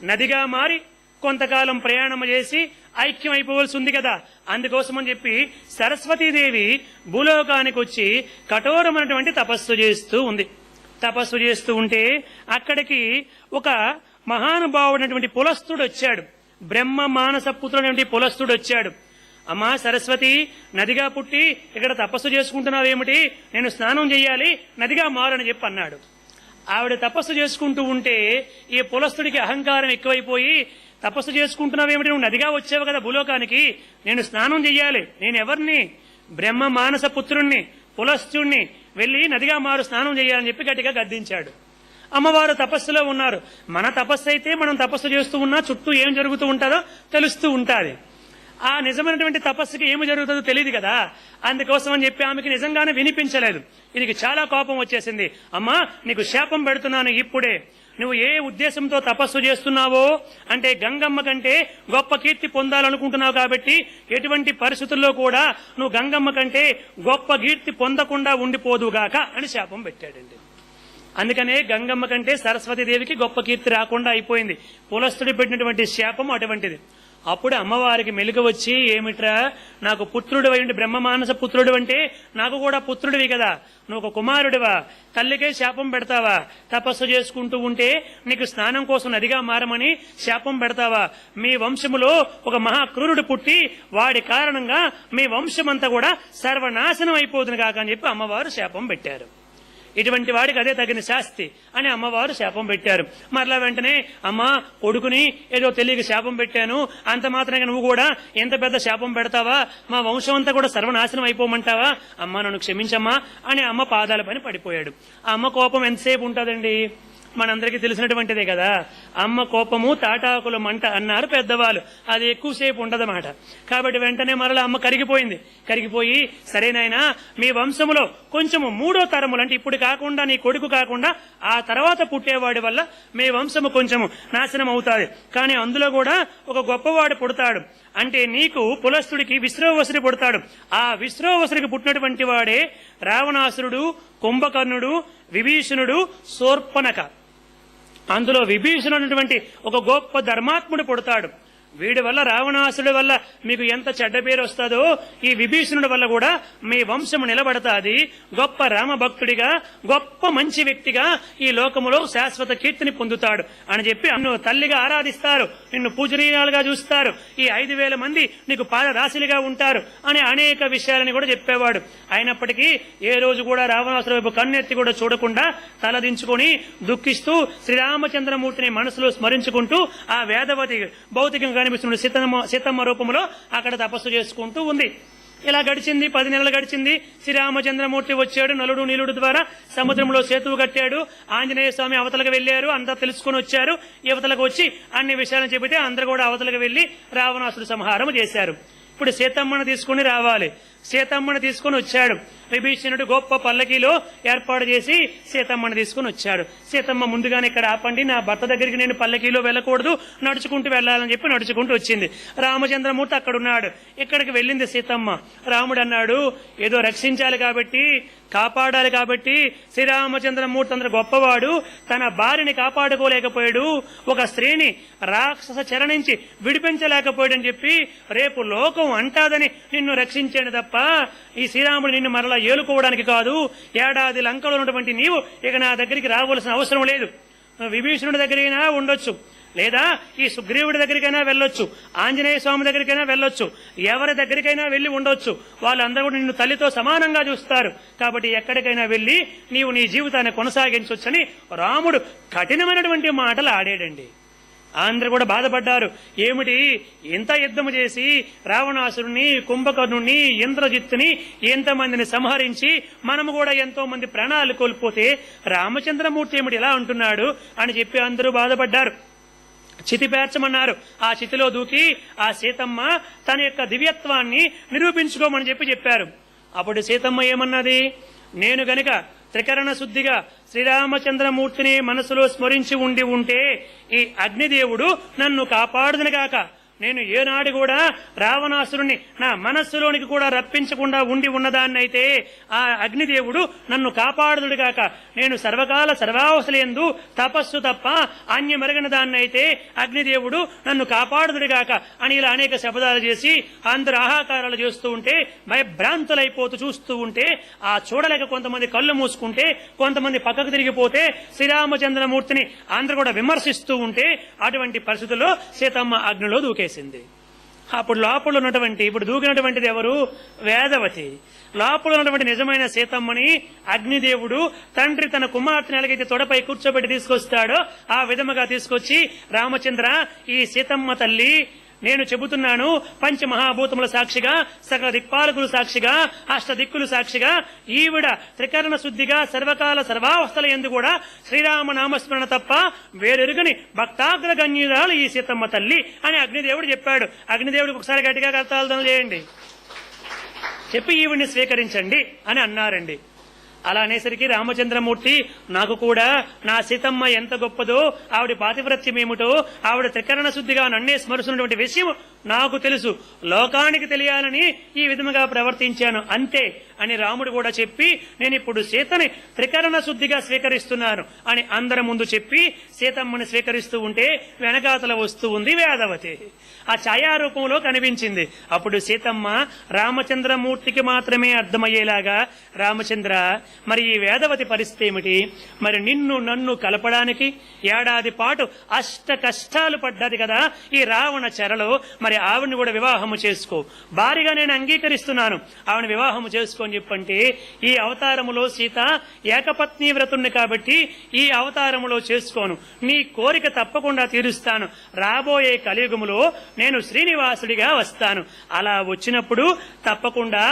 నదిగా మారి కొంతకాలం ప్రయాణం చేసి ఐక్యం అయిపోవలసి ఉంది కదా. అందుకోసమని చెప్పి సరస్వతీదేవి భూలోకానికి వచ్చి కఠోరమైనటువంటి తపస్సు చేస్తూ ఉంది. తపస్సు చేస్తూ ఉంటే అక్కడికి ఒక మహానుభావుడైనటువంటి పులస్తుడు వచ్చాడు. బ్రహ్మ మానస పుత్రుడైనటువంటి పులస్తుడు వచ్చాడు. అమ్మా సరస్వతి, నదిగా పుట్టి ఇక్కడ తపస్సు చేసుకుంటున్నావేమిటి? నేను స్నానం చేయాలి, నదిగా మారని చెప్పి అన్నాడు. ఆవిడ తపస్సు చేసుకుంటూ ఉంటే ఈ పులస్తుడికి అహంకారం ఎక్కువైపోయి తపస్సు చేసుకుంటున్నావేమిటి, నువ్వు నదిగా వచ్చావు కదా భూలోకానికి, నేను స్నానం చెయ్యాలి, నేను ఎవరిని, బ్రహ్మ మానస పుత్రుణ్ణి, పులస్తుణ్ణి, వెళ్లి నదిగా మారు స్నానం చేయాలని చెప్పి గట్టిగా గద్దించాడు. అమ్మవారు తపస్సులో ఉన్నారు. మన తపస్సు అయితే మనం తపస్సు చేస్తూ ఉన్నా చుట్టూ ఏం జరుగుతూ ఉంటుందో తెలుస్తూ ఉంటుంది. ఆ నిజమైనటువంటి తపస్సుకి ఏమి జరుగుతుందో తెలియదు కదా, అందుకోసం అని చెప్పి ఆమెకి నిజంగానే వినిపించలేదు. ఇది చాలా కోపం వచ్చేసింది. అమ్మా, నీకు శాపం పెడుతున్నాను ఇప్పుడే. నువ్వు ఏ ఉద్దేశంతో తపస్సు చేస్తున్నావో అంటే గంగమ్మ కంటే గొప్ప కీర్తి పొందాలనుకుంటున్నావు కాబట్టి ఎటువంటి పరిస్థితుల్లో కూడా నువ్వు గంగమ్మ కంటే గొప్ప కీర్తి పొందకుండా ఉండిపోదుగాక అని శాపం పెట్టాడండి. అందుకనే గంగమ్మ కంటే సరస్వతీదేవికి గొప్ప కీర్తి రాకుండా అయిపోయింది. పులస్తుడు పెట్టినటువంటి శాపం అటువంటిది. అప్పుడు అమ్మవారికి మెలుగు వచ్చి, ఏమిట్రా, నాకు పుత్రుడు అయ్యండి, బ్రహ్మమానస పుత్రుడు అంటే నాకు కూడా పుత్రుడివి కదా, నువ్వు ఒక కుమారుడివా, తల్లికే శాపం పెడతావా? తపస్సు చేసుకుంటూ ఉంటే నీకు స్నానం కోసం నదిగా మారమని శాపం పెడతావా? మీ వంశములో ఒక మహాక్రూరుడు పుట్టి వాడి కారణంగా మీ వంశమంతా కూడా సర్వనాశనం అయిపోతుంది కాక అని చెప్పి అమ్మవారు శాపం పెట్టారు. ఇటువంటి వాడికి అదే తగిన శాస్తి అని అమ్మవారు శాపం పెట్టారు. మరలా వెంటనే, అమ్మా, కొడుకుని ఏదో తెలియక శాపం పెట్టాను, అంత మాత్రంగా నువ్వు కూడా ఎంత పెద్ద శాపం పెడతావా, మా వంశం అంతా కూడా సర్వనాశనం అయిపోమంటావా, అమ్మా నన్ను క్షమించమ్మా అని అమ్మ పాదాల పైన పడిపోయాడు. ఆ అమ్మ కోపం ఎంతసేపు ఉంటుందండి, మనందరికీ తెలిసినటువంటిదే కదా. అమ్మ కోపము తాటాకుల మంట అన్నారు పెద్దవాళ్ళు, అది ఎక్కువసేపు ఉండదన్నమాట. కాబట్టి వెంటనే మరలా అమ్మ కరిగిపోయింది. కరిగిపోయి, సరేనైనా మీ వంశములో కొంచెము 3వ తరములు అంటే ఇప్పుడు కాకుండా, నీ కొడుకు కాకుండా ఆ తర్వాత పుట్టేవాడి వల్ల మీ వంశము కొంచెము నాశనం అవుతాది, కానీ అందులో కూడా ఒక గొప్పవాడు పుడతాడు. అంటే నీకు పులస్తుడికి విశ్రవసుడి పుడతాడు. ఆ విశ్రవసుడికి పుట్టినటువంటి వాడే రావణాసురుడు, కుంభకర్ణుడు, విభీషణుడు, శూర్పణఖ. అందులో విభీషణుడు అన్నటువంటి ఒక గొప్ప ధర్మాత్ముడు పుడతాడు. వీడి వల్ల, రావణాసుడి వల్ల మీకు ఎంత చెడ్డ పేరు వస్తుందో, ఈ విభీషణుడి వల్ల కూడా మీ వంశము నిలబడతాది. గొప్ప రామభక్తుడిగా, గొప్ప మంచి వ్యక్తిగా ఈ లోకములో శాశ్వత కీర్తిని పొందుతాడు అని చెప్పి నిన్ను తల్లిగా ఆరాధిస్తారు, నిన్ను పూజనీయాలుగా చూస్తారు, ఈ 5,000 మంది నీకు పాదదాసులుగా ఉంటారు అని అనేక విషయాలని కూడా చెప్పేవాడు. అయినప్పటికీ ఏ రోజు కూడా రావణాసుడి వైపు కన్నెత్తి కూడా చూడకుండా తలదించుకొని దుఃఖిస్తూ శ్రీరామచంద్రమూర్తిని మనసులో స్మరించుకుంటూ ఆ వేదవతి భౌతికంగా కనిపిస్తున్న సీతమ్మ రూపంలో అక్కడ తపస్సు చేసుకుంటూ ఉంది. ఇలా గడిచింది 10 నెలలు గడిచింది. శ్రీరామచంద్రమూర్తి వచ్చాడు, నలుడు నీలుడు ద్వారా సముద్రంలో సేతువు కట్టాడు. ఆంజనేయ స్వామి అవతలకు వెళ్లారు, అంతా తెలుసుకుని వచ్చారు. యువతలకు వచ్చి అన్ని విషయాలను చెబితే అందరూ కూడా అవతలకు వెళ్లి రావణాసుడు సంహారం చేశారు. ఇప్పుడు సీతమ్మను తీసుకుని రావాలి. సీతమ్మను తీసుకుని వచ్చాడు. విభీషణుడు గొప్ప పల్లకీలో ఏర్పాటు చేసి సీతమ్మను తీసుకుని వచ్చాడు. సీతమ్మ ముందుగానే, ఇక్కడ ఆపండి, నా భర్త దగ్గరికి నేను పల్లకీలో వెళ్ళకూడదు, నడుచుకుంటూ వెళ్లాలని చెప్పి నడుచుకుంటూ వచ్చింది. రామచంద్రమూర్తి అక్కడున్నాడు. ఇక్కడికి వెళ్ళింది సీతమ్మ. రాముడు అన్నాడు, ఏదో రక్షించాలి కాబట్టి, కాపాడాలి కాబట్టి శ్రీరామచంద్రమూర్తి అందరూ గొప్పవాడు, తన భార్యని కాపాడుకోలేకపోయాడు, ఒక స్త్రీని రాక్షస చెర నుంచి విడిపించలేకపోయాడని చెప్పి రేపు లోకం అంటాదని నిన్ను రక్షించాను తప్ప ఈ శ్రీరాముడు నిన్ను మరలా ఏలుకోవడానికి కాదు. ఏడాది లంకలో ఉన్నటువంటి నీవు ఇక నా దగ్గరికి రావాల్సిన అవసరం లేదు. విభీషణుడి దగ్గరైనా ఉండొచ్చు, లేదా ఈ సుగ్రీవుడి దగ్గరికైనా వెళ్ళొచ్చు, ఆంజనేయ స్వామి దగ్గరికైనా వెళ్ళొచ్చు, ఎవరి దగ్గరికైనా వెళ్లి ఉండొచ్చు. వాళ్ళందరూ కూడా నిన్ను తల్లితో సమానంగా చూస్తారు. కాబట్టి ఎక్కడికైనా వెళ్లి నీవు నీ జీవితాన్ని కొనసాగించవచ్చని రాముడు కఠినమైనటువంటి మాటలు ఆడాడండి. అందరూ కూడా బాధపడ్డారు. ఏమిటి, ఎంత యుద్ధము చేసి రావణాసురుణ్ణి, కుంభకర్ణుణ్ణి, ఇంద్రజిత్తుని ఎంతమందిని సంహరించి మనము కూడా ఎంతో మంది ప్రాణాలు కోల్పోతే రామచంద్రమూర్తి ఏమిటి ఇలా అంటున్నాడు అని చెప్పి అందరూ బాధపడ్డారు. చితి పేర్చమన్నారు. ఆ చితిలో దూకి ఆ సీతమ్మ తన యొక్క దివ్యత్వాన్ని నిరూపించుకోమని చెప్పారు. అప్పుడు సీతమ్మ ఏమన్నది, నేను గనుక త్రికరణ శుద్ధిగా శ్రీరామచంద్రమూర్తిని మనసులో స్మరించి ఉంటే ఈ అగ్నిదేవుడు నన్ను కాపాడుదునుగాక. నేను ఏనాడు కూడా రావణాసురుణ్ణి నా మనస్సులోనికి కూడా రప్పించకుండా ఉన్నదాన్నైతే ఆ అగ్నిదేవుడు నన్ను కాపాడుదుడుగాక. నేను సర్వకాల సర్వావసలందు తపస్సు తప్ప అన్యమెరగని దాన్నైతే అగ్నిదేవుడు నన్ను కాపాడుదుడుగాక అని ఇలా అనేక శపథాలు చేసి అందరు ఆహాకారాలు చేస్తూ ఉంటే భయభ్రాంతులైపోతూ చూస్తూ ఉంటే ఆ చూడలేక కొంతమంది కళ్ళు మూసుకుంటే, కొంతమంది పక్కకు తిరిగిపోతే శ్రీరామచంద్రమూర్తిని అందరూ కూడా విమర్శిస్తూ ఉంటే అటువంటి పరిస్థితుల్లో సీతమ్మ అగ్నిలో దూకేసింది. అప్పుడు లోపల ఉన్నటువంటి ఇప్పుడు దూకినటువంటిది ఎవరు? వేదవతి. లోపల ఉన్నటువంటి నిజమైన సీతమ్మని అగ్నిదేవుడు తండ్రి తన కుమార్తెను ఎలాగైతే తొడపై కూర్చోబెట్టి తీసుకొస్తాడో ఆ విధముగా తీసుకొచ్చి, రామచంద్ర, ఈ సీతమ్మ తల్లి నేను చెబుతున్నాను, పంచమహాభూతముల సాక్షిగా, సకల దిక్పాలకులు సాక్షిగా, అష్టదిక్కులు సాక్షిగా, ఈవిడ త్రికరణ శుద్ధిగా సర్వకాల సర్వావస్థల యందు కూడా శ్రీరామ నామస్మరణ తప్ప వేరెరుగని భక్తాగ్రగణ్యురాలు ఈ సీతమ్మ తల్లి అని అగ్నిదేవుడు చెప్పాడు. అగ్నిదేవుడికి ఒకసారి గట్టిగా కర్తార్థం చేయండి, చెప్పి ఈవిడ్ని స్వీకరించండి అని అన్నారండి. అలా అనేసరికి రామచంద్రమూర్తి, నాకు కూడా నా సీతమ్మ ఎంత గొప్పదో, ఆవిడ పాతివ్రత్యం ఏమిటో, ఆవిడ త్రికరణ శుద్ధిగా నన్నే స్మరుస్తున్నటువంటి విషయం నాకు తెలుసు, లోకానికి తెలియాలని ఈ విధముగా ప్రవర్తించాను అంతే అని రాముడు కూడా చెప్పి, నేను ఇప్పుడు సీతని త్రికరణ శుద్ధిగా స్వీకరిస్తున్నాను అని అందరి ముందు చెప్పి సీతమ్మని స్వీకరిస్తూ ఉంటే వెనకాతల వస్తూ ఉంది వేదవతి. ఆ ఛాయారూపంలో కనిపించింది. అప్పుడు సీతమ్మ రామచంద్రమూర్తికి మాత్రమే అర్థమయ్యేలాగా, రామచంద్ర, మరి ఈ వేదవతి పరిస్థితి ఏమిటి? మరి నిన్ను నన్ను కలపడానికి ఏడాది పాటు అష్ట కష్టాలు పడ్డది కదా ఈ రావణ చెరలో, మరి ఆవిడని కూడా వివాహము చేసుకో, భారీగా నేను అంగీకరిస్తున్నాను, ఆవిడ వివాహము చేసుకో అని చెప్పంటే, ఈ అవతారములో సీత ఏకపత్ని వ్రతుణ్ణి కాబట్టి ఈ అవతారములో చేసుకోను, నీ కోరిక తప్పకుండా తీరుస్తాను, రాబోయే కలియుగములో నేను శ్రీనివాసుడిగా వస్తాను, అలా వచ్చినప్పుడు తప్పకుండా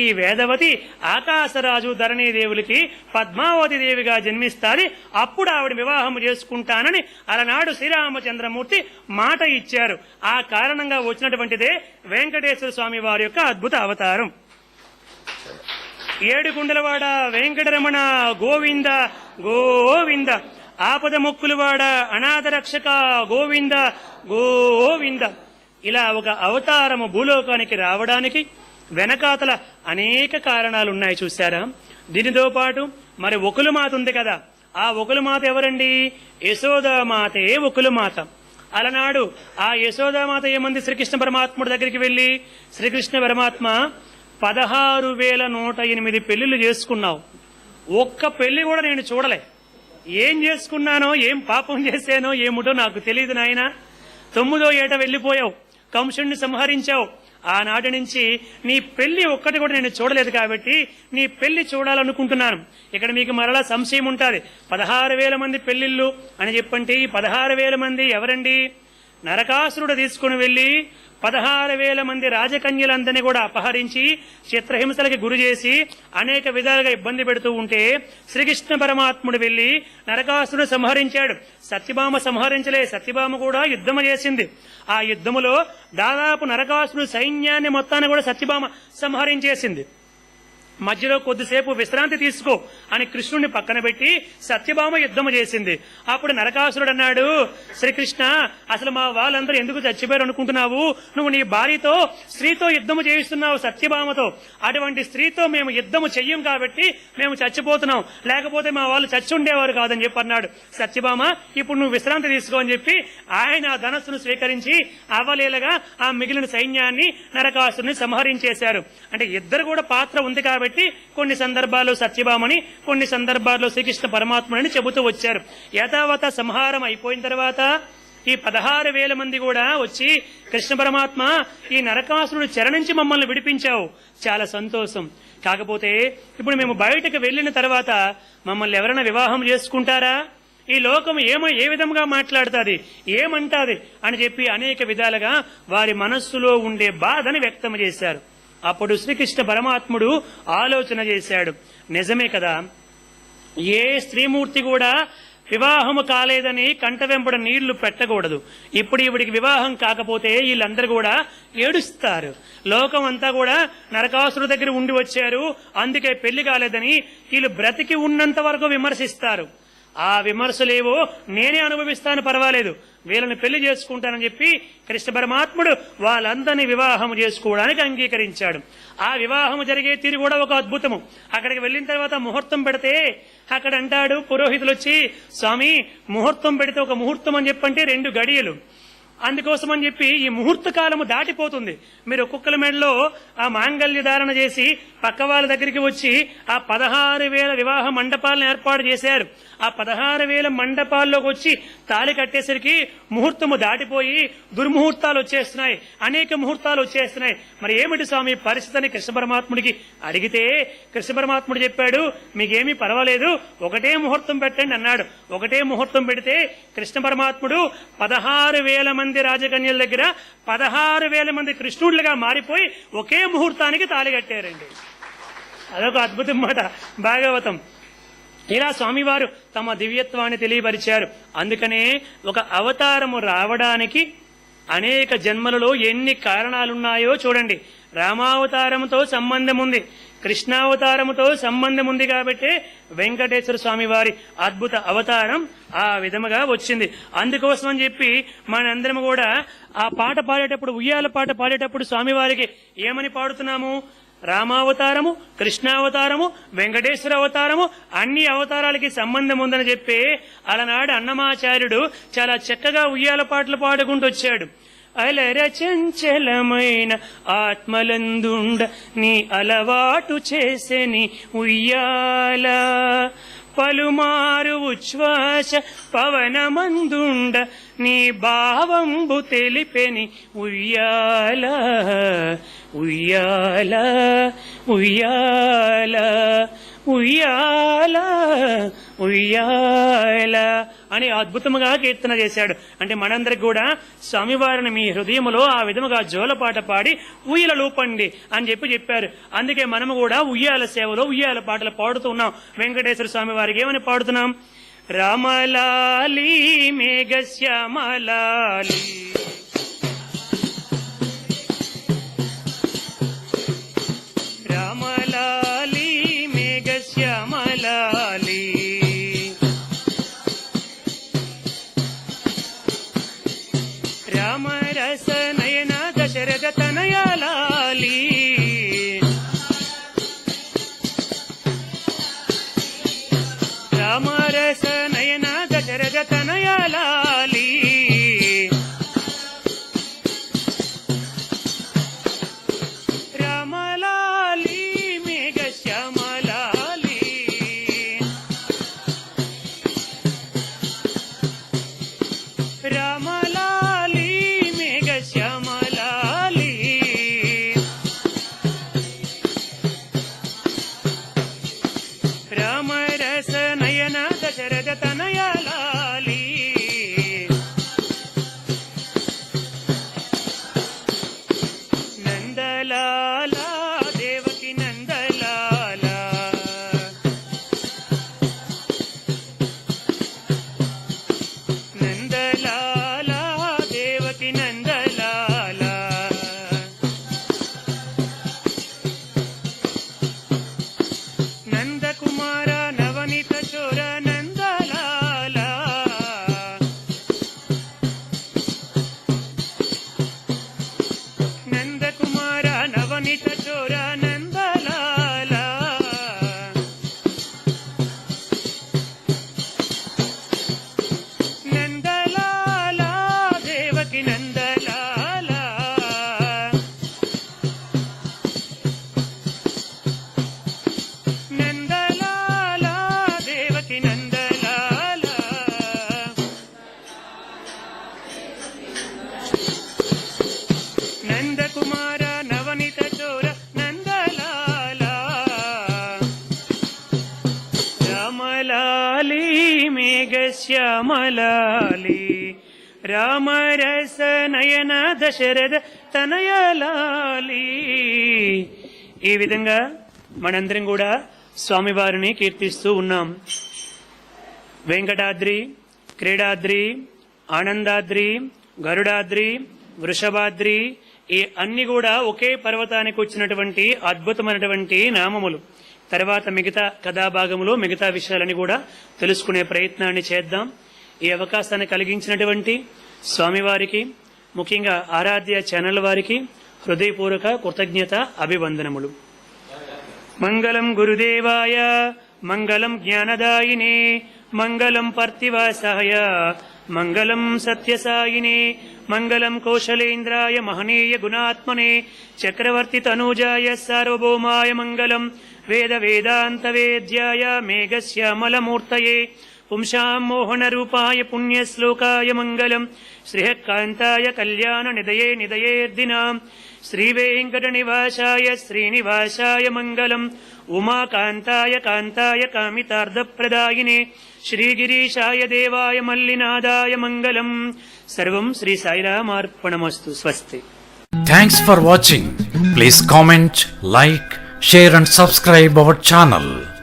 ఈ వేదవతి ఆకాశరాజు ధరణీదేవులకి పద్మావతి దేవిగా జన్మిస్తాది, అప్పుడు ఆవిడ వివాహం చేసుకుంటానని అలనాడు శ్రీరామచంద్రమూర్తి మాట ఇచ్చారు. ఆ కారణంగా వచ్చినటువంటిదే వెంకటేశ్వర స్వామి వారి యొక్క అద్భుత అవతారం. ఏడుగుండలవాడ వెంకటరమణ గోవింద గోవింద, ఆపద మొక్కులవాడ అనాథ రక్షక గోవింద గోవింద. ఇలా ఒక అవతారము భూలోకానికి రావడానికి వెనకాతల అనేక కారణాలు ఉన్నాయి, చూశారా? దీనితో పాటు మరి ఒకులమాత ఉంది కదా, ఆ ఒకులమాత ఎవరండి? యశోదామాతే ఒకులమాత. అలనాడు ఆ యశోదామాత ఏమంది శ్రీకృష్ణ పరమాత్ముడి దగ్గరికి వెళ్లి, శ్రీకృష్ణ పరమాత్మ 16,108 పెళ్లిళ్లు చేసుకున్నావు, ఒక్క పెళ్లి కూడా నేను చూడలే, ఏం చేసుకున్నానో, ఏం పాపం చేశానో ఏమిటో నాకు తెలియదు నాయన. 9వ ఏట వెళ్లిపోయావు, కంసుణ్ణి సంహరించావు, ఆనాటి నుంచి నీ పెళ్లి ఒక్కటి కూడా నేను చూడలేదు కాబట్టి నీ పెళ్లి చూడాలనుకుంటున్నాను. ఇక్కడ మీకు మరలా సంశయం ఉంటుంది, 16,000 మంది పెళ్లిళ్ళు అని చెప్పంటే ఈ 16,000 మంది ఎవరండి? నరకాసురుడు తీసుకుని వెళ్లి 16,000 మంది రాజకన్యలందరినీ కూడా అపహరించి చిత్రహింసలకి గురి చేసి అనేక విధాలుగా ఇబ్బంది పెడుతూ ఉంటే శ్రీకృష్ణ పరమాత్ముడు వెళ్లి నరకాసురుడు సంహరించాడు. సత్యభామ సంహరించలే, సత్యభామ కూడా యుద్ధము చేసింది. ఆ యుద్ధములో దాదాపు నరకాసురుడు సైన్యాన్ని మొత్తాన్ని కూడా సత్యభామ సంహరించేసింది. మధ్యలో కొద్దిసేపు విశ్రాంతి తీసుకో అని కృష్ణుడిని పక్కన పెట్టి సత్యభామ యుద్ధము చేసింది. అప్పుడు నరకాసురుడు అన్నాడు, శ్రీకృష్ణ, అసలు మా వాళ్ళందరూ ఎందుకు చచ్చిపోయారు అనుకుంటున్నావు? నువ్వు నీ భార్యతో స్త్రీతో యుద్ధము చేయిస్తున్నావు, సత్యభామతో. అటువంటి స్త్రీతో మేము యుద్ధము చెయ్యం కాబట్టి మేము చచ్చిపోతున్నాం, లేకపోతే మా వాళ్ళు చచ్చి ఉండేవారు కాదని చెప్పి అన్నాడు. సత్యభామ, ఇప్పుడు నువ్వు విశ్రాంతి తీసుకో అని చెప్పి ఆయన ఆ ధనస్సును స్వీకరించి అవలీలగా ఆ మిగిలిన సైన్యాన్ని నరకాసురుని సంహరించేశారు. అంటే ఇద్దరు కూడా పాత్ర ఉంది కాబట్టి కొన్ని సందర్భాల్లో సత్యభామని, కొన్ని సందర్భాల్లో శ్రీకృష్ణ పరమాత్మని చెబుతూ వచ్చారు. యథావత సంహారం అయిపోయిన తర్వాత ఈ 16,000 మంది కూడా వచ్చి, కృష్ణ పరమాత్మ, ఈ నరకాసురుడు చెర నుంచి మమ్మల్ని విడిపించావు, చాలా సంతోషం. కాకపోతే ఇప్పుడు మేము బయటకు వెళ్లిన తర్వాత మమ్మల్ని ఎవరైనా వివాహం చేసుకుంటారా? ఈ లోకం ఏ విధంగా మాట్లాడుతుంది, ఏమంటాది అని చెప్పి అనేక విధాలుగా వారి మనస్సులో ఉండే బాధని వ్యక్తం చేశారు. అప్పుడు శ్రీకృష్ణ పరమాత్ముడు ఆలోచన చేశాడు, నిజమే కదా, ఏ స్త్రీమూర్తి కూడా వివాహము కాలేదని కంట వెంబడ నీళ్లు పెట్టకూడదు. ఇప్పుడు ఈవిడికి వివాహం కాకపోతే వీళ్ళందరూ కూడా ఏడుస్తారు. లోకం అంతా కూడా నరకాసురుడి దగ్గర ఉండి వచ్చారు, అందుకే పెళ్లి కాలేదని వీళ్ళు బ్రతికి ఉన్నంత వరకు విమర్శిస్తారు. ఆ విమర్శలేవో నేనే అనుభవిస్తాను, పర్వాలేదు, వీళ్ళని పెళ్లి చేసుకుంటానని చెప్పి కృష్ణ పరమాత్ముడు వాళ్ళందరినీ వివాహం చేసుకోవడానికి అంగీకరించాడు. ఆ వివాహం జరిగే తీరు కూడా ఒక అద్భుతము. అక్కడికి వెళ్లిన తర్వాత ముహూర్తం పెడితే అక్కడ అంటాడు పురోహితులు వచ్చి, స్వామి, ముహూర్తం పెడితే ఒక ముహూర్తం అని చెప్పంటే 2 గడియలు, అందుకోసం అని చెప్పి ఈ ముహూర్త కాలము దాటిపోతుంది. మీరు ఒక్కొక్కల మెడలో ఆ మాంగళ్య ధారణ చేసి పక్క వాళ్ళ దగ్గరికి వచ్చి ఆ 16,000 వివాహ మండపాలను ఏర్పాటు చేశారు. ఆ 16,000 మండపాల్లోకి వచ్చి తాళి కట్టేసరికి ముహూర్తము దాటిపోయి దుర్ముహూర్తాలు వచ్చేస్తున్నాయి, అనేక ముహూర్తాలు వచ్చేస్తున్నాయి. మరి ఏమిటి స్వామి పరిస్థితి అని కృష్ణ పరమాత్ముడికి అడిగితే కృష్ణ పరమాత్ముడు చెప్పాడు, మీకేమీ పర్వాలేదు, ఒకటే ముహూర్తం పెట్టండి అన్నాడు. ఒకటే ముహూర్తం పెడితే కృష్ణ పరమాత్ముడు 16,000 మంది రాజకన్యల దగ్గర 16,000 మంది కృష్ణుడులుగా మారిపోయి ఒకే ముహూర్తానికి తాళి కట్టారండి. అదొక అద్భుతం మాట భాగవతం. ఇలా స్వామివారు తమ దివ్యత్వాన్ని తెలియపరిచారు. అందుకనే ఒక అవతారము రావడానికి అనేక జన్మలలో ఎన్ని కారణాలున్నాయో చూడండి. రామావతారముతో సంబంధం ఉంది, కృష్ణావతారముతో సంబంధం ఉంది. కాబట్టి వెంకటేశ్వర స్వామి వారి అద్భుత అవతారం ఆ విధముగా వచ్చింది. అందుకోసం అని చెప్పి మనందరం కూడా ఆ పాట పాడేటప్పుడు, ఉయ్యాల పాట పాడేటప్పుడు స్వామివారికి ఏమని పాడుతున్నాము? రామావతారము, కృష్ణావతారము, వెంకటేశ్వర అవతారము, అన్ని అవతారాలకి సంబంధం ఉందని చెప్పి అలనాడు అన్నమాచార్యుడు చాలా చక్కగా ఉయ్యాల పాటలు పాడుకుంటూ వచ్చాడు. అలర చంచలమైన ఆత్మలందుండ నీ అలవాటు చేసెని ఉయ్యాల, పలుమారు ఉచ్ఛ్వాస పవనమందుండ నీ భావంబు తెలిపెని ఉయ్యాల, ఉయ్యాల ఉయ్యాల ఉయ్యాల ఉయ్యాల అని అద్భుతముగా కీర్తన చేశాడు. అంటే మనందరికి కూడా స్వామివారిని మీ హృదయములో ఆ విధముగా జోలపాట పాడి ఉయ్యల లూపండి అని చెప్పారు. అందుకే మనము కూడా ఉయ్యాల సేవలో ఉయ్యాల పాటలు పాడుతూ ఉన్నాం. వెంకటేశ్వర స్వామి వారికి ఏమని పాడుతున్నాం? రామలాలి మేఘశ్యామలాలి, రామలాలి మేఘశ్యామలాలి, రామరస నయన దశరథ తనయాలాలి, రామరస నయన దశరథ తనయాలాలి, రామలాలి మేఘశ్యామలాలి, రామలాలి మేఘశ్యామలాలి, రామరస నయన దశరథ తనయాలాలి, నందలాల దేవకి నందలాల, నందలాల దేవకి నందలాల, నందకుమార నవనీత చోర నందలాల, నందకుమార నవనీత చోర నందలాల, నందలాల దేవకి నందలాల, నందలాల దేవకి నందలాల, నందకుమార నవనీత చోర నందలాల, రామలాలి మేఘశ్యామలాలి, రామరస నయన దశరథ తనయలాలి. ఈ విధంగా మనందరం కూడా స్వామివారిని కీర్తిస్తూ ఉన్నాం. వెంకటాద్రి, క్రీడాద్రి, ఆనందాద్రి, గరుడాద్రి, వృషభాద్రి, ఈ అన్ని కూడా ఒకే పర్వతానికి వచ్చినటువంటి అద్భుతమైనటువంటి నామములు. తర్వాత మిగతా కథాభాగములో మిగతా విషయాలని కూడా తెలుసుకునే ప్రయత్నాన్ని చేద్దాం. ఈ అవకాశాన్ని కలిగించినటువంటి స్వామివారికి, ముఖ్యంగా ఆరాధ్య ఛానల్ వారికి హృదయపూర్వక కృతజ్ఞత అభివందనములు. మంగళం గురుదేవాయ, మంగళం జ్ఞానదాయినే, మంగళం పర్తివాసాయ, మంగళం సత్యసాయినే, మంగళం కౌశలేంద్రాయ మహనీయ గుణాత్మనే, చక్రవర్తి తనూజాయ సార్వభౌమాయ మంగళం, వేద వేదాంత వేద్యాయ మేఘశ్యామలమూర్తయే, పుంసాం మోహనరూపాయ పుణ్యశ్లోకాయ మంగళం శ్రీకాంతాయ కళ్యాణ నిదయేర్దినాం శ్రీవేంకటనివాసాయ శ్రీనివాసాయ మంగళం ఉమాకాంతాయ కాంతాయ కామితార్థప్రదాయినే శ్రీగిరీశాయ దేవాయ మల్లినాదాయ మంగళం. సర్వం శ్రీ సాయిరామార్పణమస్తు. స్వస్తి. Thanks for watching. Please comment, like, share and subscribe our channel.